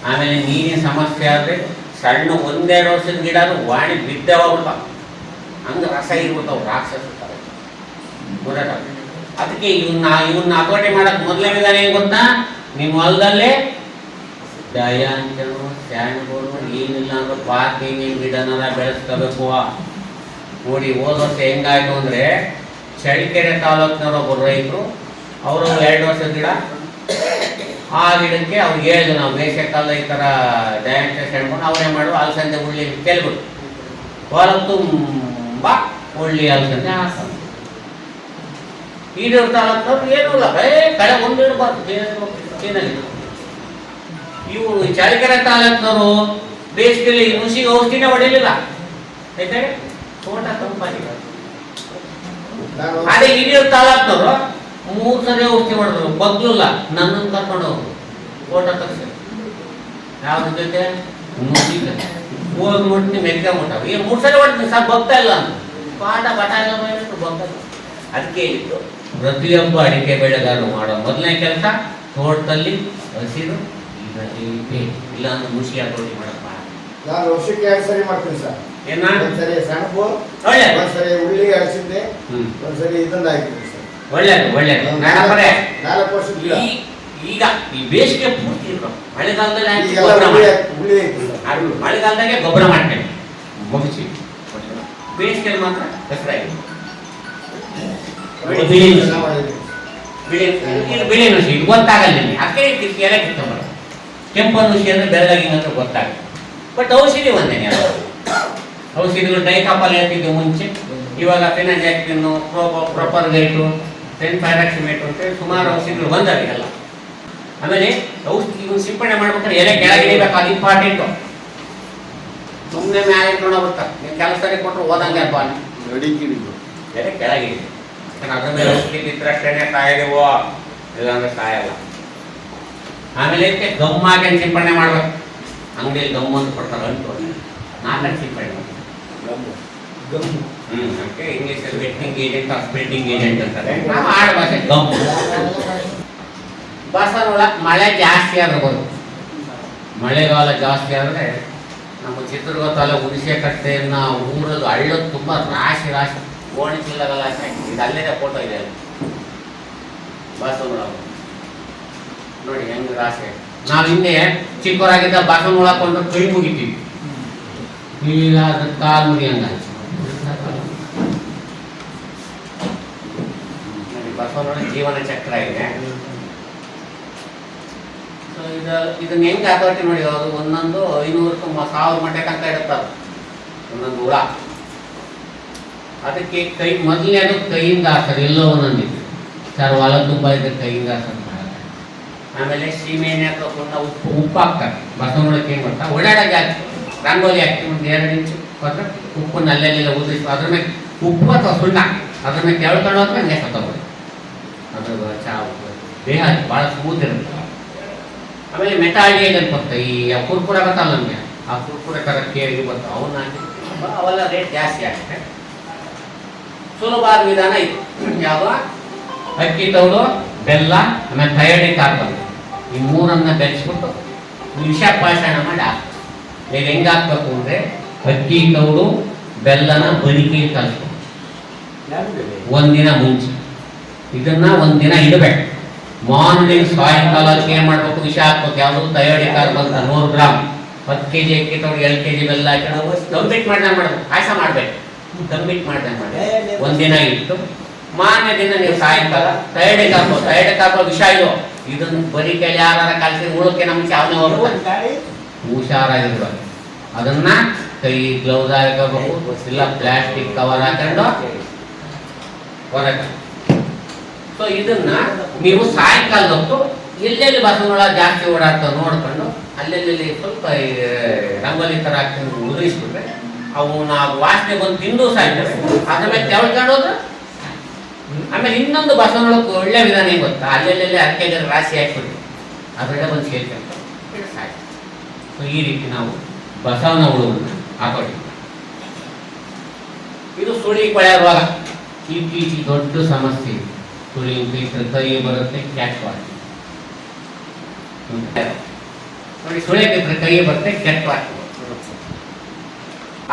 ಆಮೇಲೆ ನೀರಿನ ಸಮಸ್ಯೆ ಆದ್ರೆ ಸಣ್ಣ 1-2 ವರ್ಷದ ಗಿಡ ವಾಣಿ ಬಿದ್ದೆ ಹೋಗ್ಬಿಡ್ತಾವ ಹಂಗೆ ರಸ ಇರ್ಬಿಡ್ತಾವ ರಾಕ್ಷಸ ಗೊತ್ತಾಗ ಅದಕ್ಕೆ ಇವನ್ನ ಹತೋಟಿ ಮಾಡಕ್ ಮೊದಲೇ ವಿಧಾನ ಏನ್ ಗೊತ್ತಾ ನಿಮ್ಮ ಹೊಲದಲ್ಲೇ ದಯಾಂಚರು ಸ್ಯಾಂಡ್ಗಳು ಏನಿಲ್ಲ ಅಂದ್ರೆ ಪಾರ್ಕಿಂಗ್ ಗಿಡನ ಬೆಳೆಸ್ಕೋಬೇಕು ನೋಡಿ ಹೋದ ವರ್ಷ ಹೆಂಗಾಯ್ತು ಅಂದ್ರೆ ಚಳ್ಳಕೆರೆ ತಾಲೂಕಿನವ್ರು ಒಬ್ಬರು ರೈತರು ಅವರು 2 ವರ್ಷದ ಗಿಡ ಆ ಗಿಡಕ್ಕೆ ಅವ್ರಿಗೆ ಹೇಳಿದ್ರು ನಾವು ಬೇಸಿಗೆ ಕಾಲ ಈ ಥರ ದಯಾಂಚ ಸೆಣ್ಕೊಂಡು ಅವರೇ ಮಾಡು ಅಲಸಂದೆ ಉಳ್ಳಿ ಕೇಳ್ಬಿಟ್ಟು ಹೊರ ತುಂಬ ಉಳ್ಳಿ ಅಲಸಂದೆ ಹಾಕೋದು ಈಡೂರು ತಾಲೂಕಿನವ್ರು ಏನೂ ಇಲ್ಲ ಕಳೆ ಒಂದು ಇಡಬಾರ್ದು ಚೆನ್ನಾಗಿದೆ ಇವು ಚಳ್ಳಕೆರೆ ತಾಲೂಕಿನವರು ಬೇಸಿಗೆಯಲ್ಲಿ ನುಸಿಗೆ ಔಷಧಿನೇ ಹೊಡೆಯಲಿಲ್ಲ ಯಾಕಂದ್ರೆ ತೋಟ ತಂಪಾಗಿದೆ ಅದೇ ಹಿರಿಯೂರು ತಾಲೂಕಿನವರು 3 ಸರಿ ಔಷಧಿ ಮಾಡಿದ್ರು ಬಗ್ಲಿಲ್ಲ ನನ್ನನ್ನು ಕರ್ಕೊಂಡು ಹೋದ್ರು ಫೋಟೋ ತಗ್ಸಿ ಯಾವ್ದ್ರ ಜೊತೆ ಹೋಗಿ ಮುಟ್ಟಿ ಮೆಕ್ಕ ಮುಟ್ಟಾವ ಈಗ 3 ಸರಿ ಹೊಡ್ತೀನಿ ಸರ್ ಬಗ್ತಾ ಇಲ್ಲ ಅಂತ ಪಾಠ ಎಲ್ಲ ಬಗ್ತಾ ಅದಕ್ಕೆ ಹೇಳಿದ್ದು ಪ್ರತಿಯೊಬ್ಬ ಅಡಿಕೆ ಬೆಳೆಗಾರರು ಮಾಡೋ ಮೊದಲನೇ ಕೆಲಸ ತೋಟದಲ್ಲಿ ಹಸಿರು ಇಲ್ಲ ಅಂದ್ರೆ ಮುಷಿ ಹಾಕಿ ಮಾಡಪ್ಪ. ನಾನು ವರ್ಷಕ್ಕೆ 2 ಸರಿ ಮಾಡ್ತೀನಿ ಸರ್. ಒಂದ್ಸರಿ ಸೆಣಬು, ಒಂದ್ಸರಿ ಉಳ್ಳಿ ಅಳಿಸಿದ್ದೆ, ಒಂದ್ಸರಿ ಇದನ್ನ ಹಾಕಿದ್ದೀನಿ ಸರ್. ಒಳ್ಳೇದು 4 ವರ್ಷದ ಗಿಡ. ಈಗ ಈ ಬೇಸಿಗೆ ಪೂರ್ತಿ ಮಳೆಗಾಲದಲ್ಲಿ ಮಳೆಗಾಲದಾಗೆ ಗೊಬ್ಬರ ಮಾಡ್ತೇನೆ ಮುಗಿಸಿ, ಬೇಸಿಗೆಯಲ್ಲಿ ಮಾತ್ರ ಹೆಸರಾಗಿದೆ ಬಿಳಿ ನುಸಿ. ಇದು ಗೊತ್ತಾಗಲ್ಲ ನಿಮಗೆ, ಅಕ್ಕೇ ಎಲೆ ಕಿತ್ತಂಬರ. ಕೆಂಪು ನುಸಿ ಅಂದ್ರೆ ಬೆಳಗಾಗಿ ಅಂದ್ರೆ ಗೊತ್ತಾಗುತ್ತೆ. ಬಟ್ ಔಷಧಿ ಒಂದೇ. ಔಷಧಿಗಳು ಡೈಕಾಪಲ್ ಹೇಳ್ತಿದ್ದೆ ಮುಂಚೆ, ಇವಾಗ ಫೆನಾಜಾಕ್ಟಿನ್, ಪ್ರೊಪರ್ಗೈಟು, ಫೆನ್ಫೈರಾಕ್ಸಿಮೇಟು ಅಂತೇಳಿ ಸುಮಾರು ಔಷಧಿಗಳು ಬಂದವೆ ಎಲ್ಲ. ಆಮೇಲೆ ಔಷಧಿ ಇವ್ನು ಸಿಂಪಡಣೆ ಮಾಡ್ಬೇಕಾದ್ರೆ ಎಲೆ ಕೆಳಗೆ ಇಳಿಬೇಕು, ಅದು ಇಂಪಾರ್ಟೆಂಟು. ಸುಮ್ಮನೆ ಮ್ಯಾಲೆ ಇಟ್ಕೊಂಡು ಬರ್ತಾರೆ, ನೀವು ಕೆಲಸದಲ್ಲಿ ಕೊಟ್ಟರು ಓದಂಗೆ ಅಪ್ಪ ಎಲೆ ಕೆಳಗೆ ಇದೆ. ಅದ್ರ ಮೇಲೆ ಔಷಧಿ ಬಿತ್ತರಷ್ಟೇ ಕಾಯಿದೆವೋ, ಇಲ್ಲಾಂದ್ರೆ ಕಾಯಲ್ಲ. ಆಮೇಲೆ ಇದಕ್ಕೆ ಗಮ್ ಹಾಕಿ ಸಿಂಪಡಣೆ ಮಾಡ್ಬೇಕು. ಅಂಗಡಿಯಲ್ಲಿ ಗಮ್ ಅಂತ ಕೊಡ್ತಾರೆ, ಅಂಟು 4 ಸಿಂಪಡಣೆ ಮಾಡ್ತಾರೆ. ಅದಕ್ಕೆ ಇಂಗ್ಲೀಷಲ್ಲಿ ವೆಟ್ಟಿಂಗ್ ಏಜೆಂಟ್, ಸ್ಪ್ರೆಡ್ಡಿಂಗ್ ಏಜೆಂಟ್ ಅಂತಾರೆ. ನಾವು ಆಡ ಭಾಷೆ ಗಮ್. ಬಸವಳ ಮಳೆ ಜಾಸ್ತಿ ಆದ್ರೆ ಬರುತ್ತೆ. ಮಳೆಗಾಲ ಜಾಸ್ತಿ ಆದರೆ ನಮ್ಮ ಚಿತ್ರದುರ್ಗ ತಾಲೂಕು ಹುಣಸೆ ಕಟ್ಟೆಯನ್ನು ಊರಲ್ಲಿ ಹಳ್ಳದ ತುಂಬ ರಾಶಿ ಓಣಿ ಚಿಲ್ಲಗಲ್ಲ. ಇದು ಅಲ್ಲೇ ಫೋಟೋ ಇದೆ ಅಲ್ಲಿ ಬಸವಳ ನೋಡಿ ಹೆಂಗೆ ರಾಶಿ. ನಾವು ಹಿಂದೆ ಚಿಕ್ಕವರಾಗಿದ್ದ ಬಸವಳ ಕೊಂಡ್ರೆ ಕೈ ಮುಗಿತೀವಿ, ಈಗ ಅದ್ರ ಕಾಲು ಮುಗಿಯಂಗ. ನೋಡಿ ಬಸವಳ ಜೀವನ ಚಕ್ರ ಇದೆ. ಇದನ್ನ ಹೆಂಗೆ ಅಥಾರಿಟಿ ನೋಡಿ, ಅವರು ಒಂದೊಂದು 500-1000 ಮಟ್ಟಕ್ಕೆ ಅಂತ ಇಡುತ್ತಾರೆ ಒಂದೊಂದು ಹುಳ. ಅದಕ್ಕೆ ಕೈ ಮೊದಲನೇದು ಕೈಯಿಂದ ಹಾಕ್ತಾರೆ, ಎಲ್ಲೋ ಒಂದೊಂದಿದೆ ಸರ್. ಹೊಲ ತುಂಬ ಇದ್ರೆ ಕೈಯಿಂದ ಹಾಕ್ತಾರೆ. ಆಮೇಲೆ ಸೀಮೆ ಎಣ್ಣೆ ಹಾಕೋಕೊಂಡ ಉಪ್ಪು ಹಾಕ್ತಾರೆ. ಬಸವನೊಳಕ್ಕೆ ಏನು ಗೊತ್ತಾ, ಓಡಾಡೋ ಜಾಸ್ತಿ ರಂಗೋಲಿ ಹಾಕ್ತೀವಿ, ಒಂದು 2 ಇಂಚು ಕೊಟ್ಟರೆ ಉಪ್ಪನ್ನು ಅಲ್ಲೆಲ್ಲ ಉದಿಸಿ ಅದ್ರ ಮೇಲೆ ಉಪ್ಪು ಅಥವಾ ಸುಣ್ಣ ಅದ್ರ ಮೇಲೆ ತೆಳ್ಕೊಂಡು ಹೋದ್ರೆ ಹಂಗೆ ಸತ್ತೋಗ್ಬೋದು. ಅದ್ರ ಚಾವು ದೇಹ ಭಾಳ ಸ್ಮೂತ್ ಇರುತ್ತೆ. ಆಮೇಲೆ ಮೆಟಾಲಿಯಲ್ ಅಂತ ಬರ್ತಾವೆ, ಈ ಕುರ್ಕುರೆ ಬರ್ತಲ್ಲ ನಮಗೆ, ಆ ಕುರ್ಕುರೆ ಥರ ಕೇಳಿ ಬರ್ತಾವೆ, ಅವನ್ನ ಹಾಕಿ ಅವೆಲ್ಲ ರೇಟ್ ಜಾಸ್ತಿ ಆಗುತ್ತೆ. ಸುಲಭವಾದ ವಿಧಾನ ಇದು. ಯಾವ ಅಕ್ಕಿ ತೌಡು, ಬೆಲ್ಲ, ಆಮೇಲೆ ಥೈರಾಯ್ಡ್ ಕಾರ್ಬನ್, ಈ 3 ಬೆರೆಸ್ಬಿಟ್ಟು ವಿಷ ಪಾಷಾಣ ಮಾಡಿ ಹಾಕ್ಬೇಕು. ಈಗ ಹೆಂಗೆ ಹಾಕ್ಬೇಕು ಅಂದರೆ, ಅಕ್ಕಿ ತೌಡು ಬೆಲ್ಲನ ಬರಿಕೆ ಕಲಿಸ್ಬೇಕು 1 ದಿನ ಮುಂಚೆ. ಇದನ್ನ 1 ದಿನ ಇಡಬೇಕು. ಮಾರ್ನಿಂಗ್ ಸಾಯಂಕಾಲಕ್ಕೆ ಏನು ಮಾಡಬೇಕು, ವಿಷ ಹಾಕ್ಬೇಕು. ಯಾವುದು ಥೈರಾಯ್ಡ್ ಕಾರ್ಬನ್ 100 ಗ್ರಾಮ್, 10 kg ಅಕ್ಕಿ ತೌಡು 2 kg ಬೆಲ್ಲ ಹಾಕಿ ಕಂಪ್ಲೀಟ್ ಮಾಡ್ದಂಗೆ ಮಾಡಬೇಕು. ಪಾಯಸ ಮಾಡಬೇಕು, ಕಂಪ್ಲೀಟ್ ಮಾಡ್ದಂಗೆ ಮಾಡಿ 1 ದಿನ ಇಟ್ಟು ಮಾರನೇ ದಿನ ನೀವು ಸಾಯಂಕಾಲ ಥೈರಾಯ್ಡ್ ಕಾರ್ಬನ್ ವಿಷ ಇದು, ಇದನ್ನು ಬರೀ ಕೈಲಿ ಯಾರು ಕಲಿಸಿ ಉಳಕ್ಕೆ ನಮಗೆ ಅವನೇ ಹೋಗ್ಬೇಕು. ಹುಷಾರಾಗಿರ್ಬೇಕು. ಅದನ್ನ ಕೈ ಗ್ಲೌಸ್ ಹಾಕಬೇಕು, ಇಲ್ಲ ಪ್ಲಾಸ್ಟಿಕ್ ಕವರ್ ಹಾಕೊಂಡು ಹೊರಗೆ. ಸೊ ಇದನ್ನ ನೀವು ಸಾಯಂಕಾಲ ಹೊತ್ತು ಎಲ್ಲೆಲ್ಲಿ ಬಸವಳ ಜಾಸ್ತಿ ಓಡಾಡ್ತಾವೆ ನೋಡ್ಕೊಂಡು ಅಲ್ಲೆಲ್ಲಿ ಸ್ವಲ್ಪ ರಂಗೋಲಿ ಥರ ಹಾಕೊಂಡು ಉದುರಿಸ್ಬಿಟ್ರೆ ಅವು ನಾವು ವಾಸನೆ ಬಂದು ತಿಂದು ಸಾಯ್ತವೆ. ಅದ್ರ ಮೇಲೆ ತೆವಳ್ಕೊಂಡು ಹೋದ್ರೆ ಆಮೇಲೆ ಇನ್ನೊಂದು ಬಸವನೊಳಕ್ಕೆ ಒಳ್ಳೆ ವಿಧಾನ ಏನು ಗೊತ್ತಾ, ಅಲ್ಲೆಲ್ಲೆಲ್ಲಿ ಅಕ್ಕೆಗೆ ರಾಶಿ ಹಾಕ್ಬಿಟ್ಟು ಅದರಲ್ಲೇ ಬಂದು ಸೇರ್ಕೊಂಡು ಸಾಯ್ತು. ಸೊ ಈ ರೀತಿ ನಾವು ಬಸವನ ಹುಳುವನ್ನು ಹಾಕೊಳ್ಳಿ. ಇದು ಸುಳಿ ಕೊಳೆ ರೋಗ, ಇತ್ತೀಚೆಗೆ ದೊಡ್ಡ ಸಮಸ್ಯೆ. ಸುಳಿ ಕೈ ಬರುತ್ತೆ, ಕ್ಯಾಟ್ ವಾಸಿ ನೋಡಿ, ಸುಳಿ ಕೈ ಬರುತ್ತೆ, ಕೆಟ್ಟ ವಾಸಿ.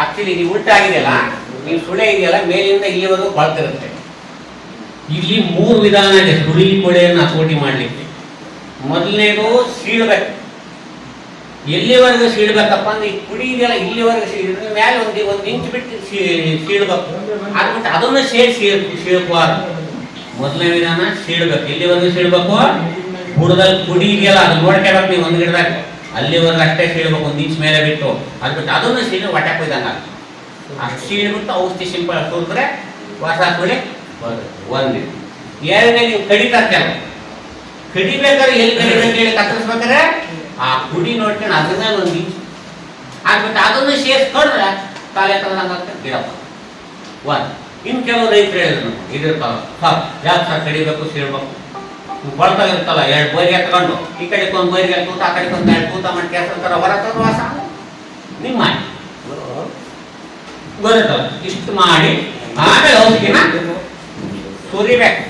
ಆಕ್ಚುಲಿ ನೀವು ಉಲ್ಟಾ ಆಗಿದೆಯಲ್ಲ, ನೀವು ಸುಳೆ ಇದೆಯಲ್ಲ ಮೇಲಿಂದ ಇಲ್ಲಿವರೆಗೂ ಕೊಳ್ತಿರುತ್ತೆ. ಇಲ್ಲಿ 3 ವಿಧಾನ ಇದೆ ಸುಳಿ ಕೊಳೆಯನ್ನು ಹತೋಟಿ ಮಾಡಲಿಕ್ಕೆ. ಮೊದಲನೇದು ಸೀಳ್ಬೇಕು. ಎಲ್ಲಿವರೆಗೂ ಸೀಳ್ಬೇಕಪ್ಪ ಅಂದ್ರೆ, ಈ ಕುಡಿ ಇದೆಯಲ್ಲ ಇಲ್ಲಿವರೆಗೂ ಸೀಳಿದ್ರೆ ಮೇಲೆ ಒಂದು ಇಂಚು ಬಿಟ್ಟು ಸೀಳ್ಬೇಕು. ಅದ್ಬಿಟ್ಟು ಅದನ್ನು ಸೀಳ್ಬಾರ್ದು. ಮೊದಲನೇ ವಿಧಾನ ಸೀಳ್ಬೇಕು. ಎಲ್ಲಿವರೆಗೂ ಸೀಳ್ಬೇಕು, ಬುಡದಲ್ಲಿ ಕುಡಿ ಇದೆಯಲ್ಲ ಅದು ನೋಡ್ಕೋಬೇಕು ನೀವು. ಒಂದು ಗಿಡದಾಗ ಅಲ್ಲಿವರೆಗೂ ಅಷ್ಟೇ ಸೀಳ್ಬೇಕು, 1 ಇಂಚ್ ಮೇಲೆ ಬಿಟ್ಟು. ಅದ್ಬಿಟ್ಟು ಅದನ್ನು ಸೀಳಿ ಹೊಟ್ಟೆ ಕೊಯ್ದಂಗ ಅಷ್ಟು ಸೀಳ್ಬಿಟ್ಟು ಔಷಧಿ ಸಿಂಪಲ್ ಸುರಿದ್ರೆ ಹೊಸ ಸುಳಿ ಒಂದು. ಎರಡನೇ ನೀವು ಕಡಿತಾರ್ಕಲ್ಲ, ಕಡಿಬೇಕಾದ್ರೆ ಎಲ್ಲಿ ಕಡಿಬೇಕು ಹೇಳಿ ಕತ್ತರಿಸ್ಬೇಕಾದ್ರೆ ಆ ಕುಡಿ ನೋಡ್ಕೊಂಡು ಅದ್ರ ಮೇಲೆ 1 ಇಂಚ್ ಆಗ್ಬಿಟ್ಟು ಅದನ್ನು ಸೇರಿಸ್ಕೊಂಡ್ರೆ ಕಾಲೇ ತಗೊಂಡಂಗಾಗ್ತದೆ ಗಿಡಪ್ಪ. ಇನ್ನು ಕೆಲವು ರೈತರು ಹೇಳಿದ್ರು ಇದಿರ್ತಾವ, ಯಾಕೆ ಸರ್ ಕಡಿಬೇಕು ಸೀಳ್ಬೇಕು, ಕೊಳ್ತಾ ಇರ್ತಲ್ಲ 2 ಬೈಗೆ ತಗೊಂಡು ಈ ಕಡೆಗೆ 1 ಬೈಗೆ ತೂತ, ಆ ಕಡೆಗೆ 1 2 ತೂತ ಮಾಡಿ ಕೆಲಸ ಹೊರ ತಂದು ವಾಸ ನಿಮ್ಮ ಗೊತ್ತಲ್ಲ. ಇಷ್ಟು ಮಾಡಿ ಆಮೇಲೆ ಔಷಧಿನ ಸುರಿಬೇಕು.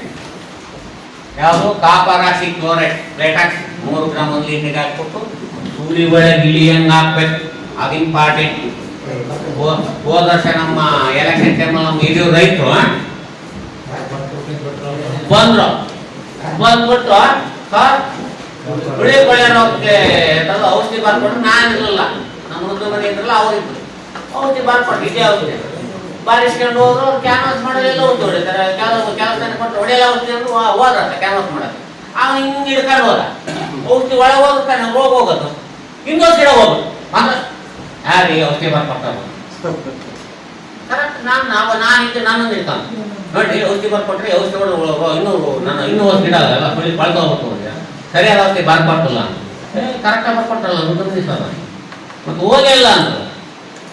ಯಾವುದು ಕಾಪರಾಕ್ಸಿ ಕ್ಲೋರೈಡ್ ಪ್ಲೇಟಾಕ್ಸ್ 3 ಗ್ರಾಮ್ 1 ಲೀಟರ್ಗೆ ಹಾಕ್ಬಿಟ್ಟು ಸೂಳಿ ಒಳಗೆ ಇಳಿಯಂಗೆ ಹಾಕ್ಬೇಕು. ಅದು ಇಂಪಾರ್ಟೆಂಟ್. ಹೋದ ವರ್ಷ ನಮ್ಮ ಎಲೆಕ್ಷನ್ ಟೈಮಲ್ಲಿ ನಮ್ಮ ಹಿರಿಯ ರೈತರು ಬಂದ್ಬಿಟ್ಟು ಸರ್ ಬಿಳಿ ಕೊಳೆ ರೋಗಕ್ಕೆ ಔಷಧಿ ಬರ್ಕೊಂಡು ನಾನಿರಲಿಲ್ಲ, ನಮ್ಮ ಹುಡುಗ ಮನೆ ಇದ್ರಲ್ಲ ಅವರಿದ್ರು, ಔಷಧಿ ಬರ್ಕೊಂಡು ಇದೇ ಔಷಧಿ ಬಾರಿಸ್ಕೊಂಡು ಹೋದ್ರು. ಕ್ಯಾನ್ವಾಸ್ ಮಾಡೋದೆಲ್ಲ ಔಷಧಿ ಹೊಡಿತಾರೆ, ಕೆಲಸ ಕೊಟ್ಟು ಹೊಡೆಯಲ್ಲ ಔಷಧಿ ಅಂದ್ರೆ ಹೋದ್ರ ಕ್ಯಾನ್ವಾಸ್ ಮಾಡೋದು. ಅವನು ಹಿಂಗೆ ಹಿಡ್ಕೊಂಡು ಹೋದ, ಔಷಧಿ ಒಳಗೆ ಹೋಗುತ್ತಾನೆ, ರೋಗ ಹೋಗೋದು, ಇನ್ನೊಂದು ಗಿಡ ಹೋಗೋದು ಅಂದ್ರೆ ಯಾರೀ ಔಷಧಿ ಬರ್ಕೊಡ್ತಾರೆ ಕರೆಕ್ಟ್. ನಾನಿದ್ದು ನನ್ನನ್ನು ಇರ್ತಾನೆ ನೋಡಿ, ಔಷಧಿ ಬರ್ಕೊಟ್ರೆ ಔಷಧಿಗಳು ಇನ್ನೂ ಒಂದು ಗಿಡ ಅಲ್ಲ ಸುಳಿ ಕಳ್ದು ಹೋಗ್ಬೇಕು, ಸರಿಯಾದ ಔಷಧಿ ಬರ್ಕೊಟ್ಟಿಲ್ಲ ಕರೆಕ್ಟಾಗಿ ಬರ್ಕೊಟ್ಟಲ್ಲ ಸರ್, ಮತ್ತು ಹೋಗಿಲ್ಲ ಅಂತ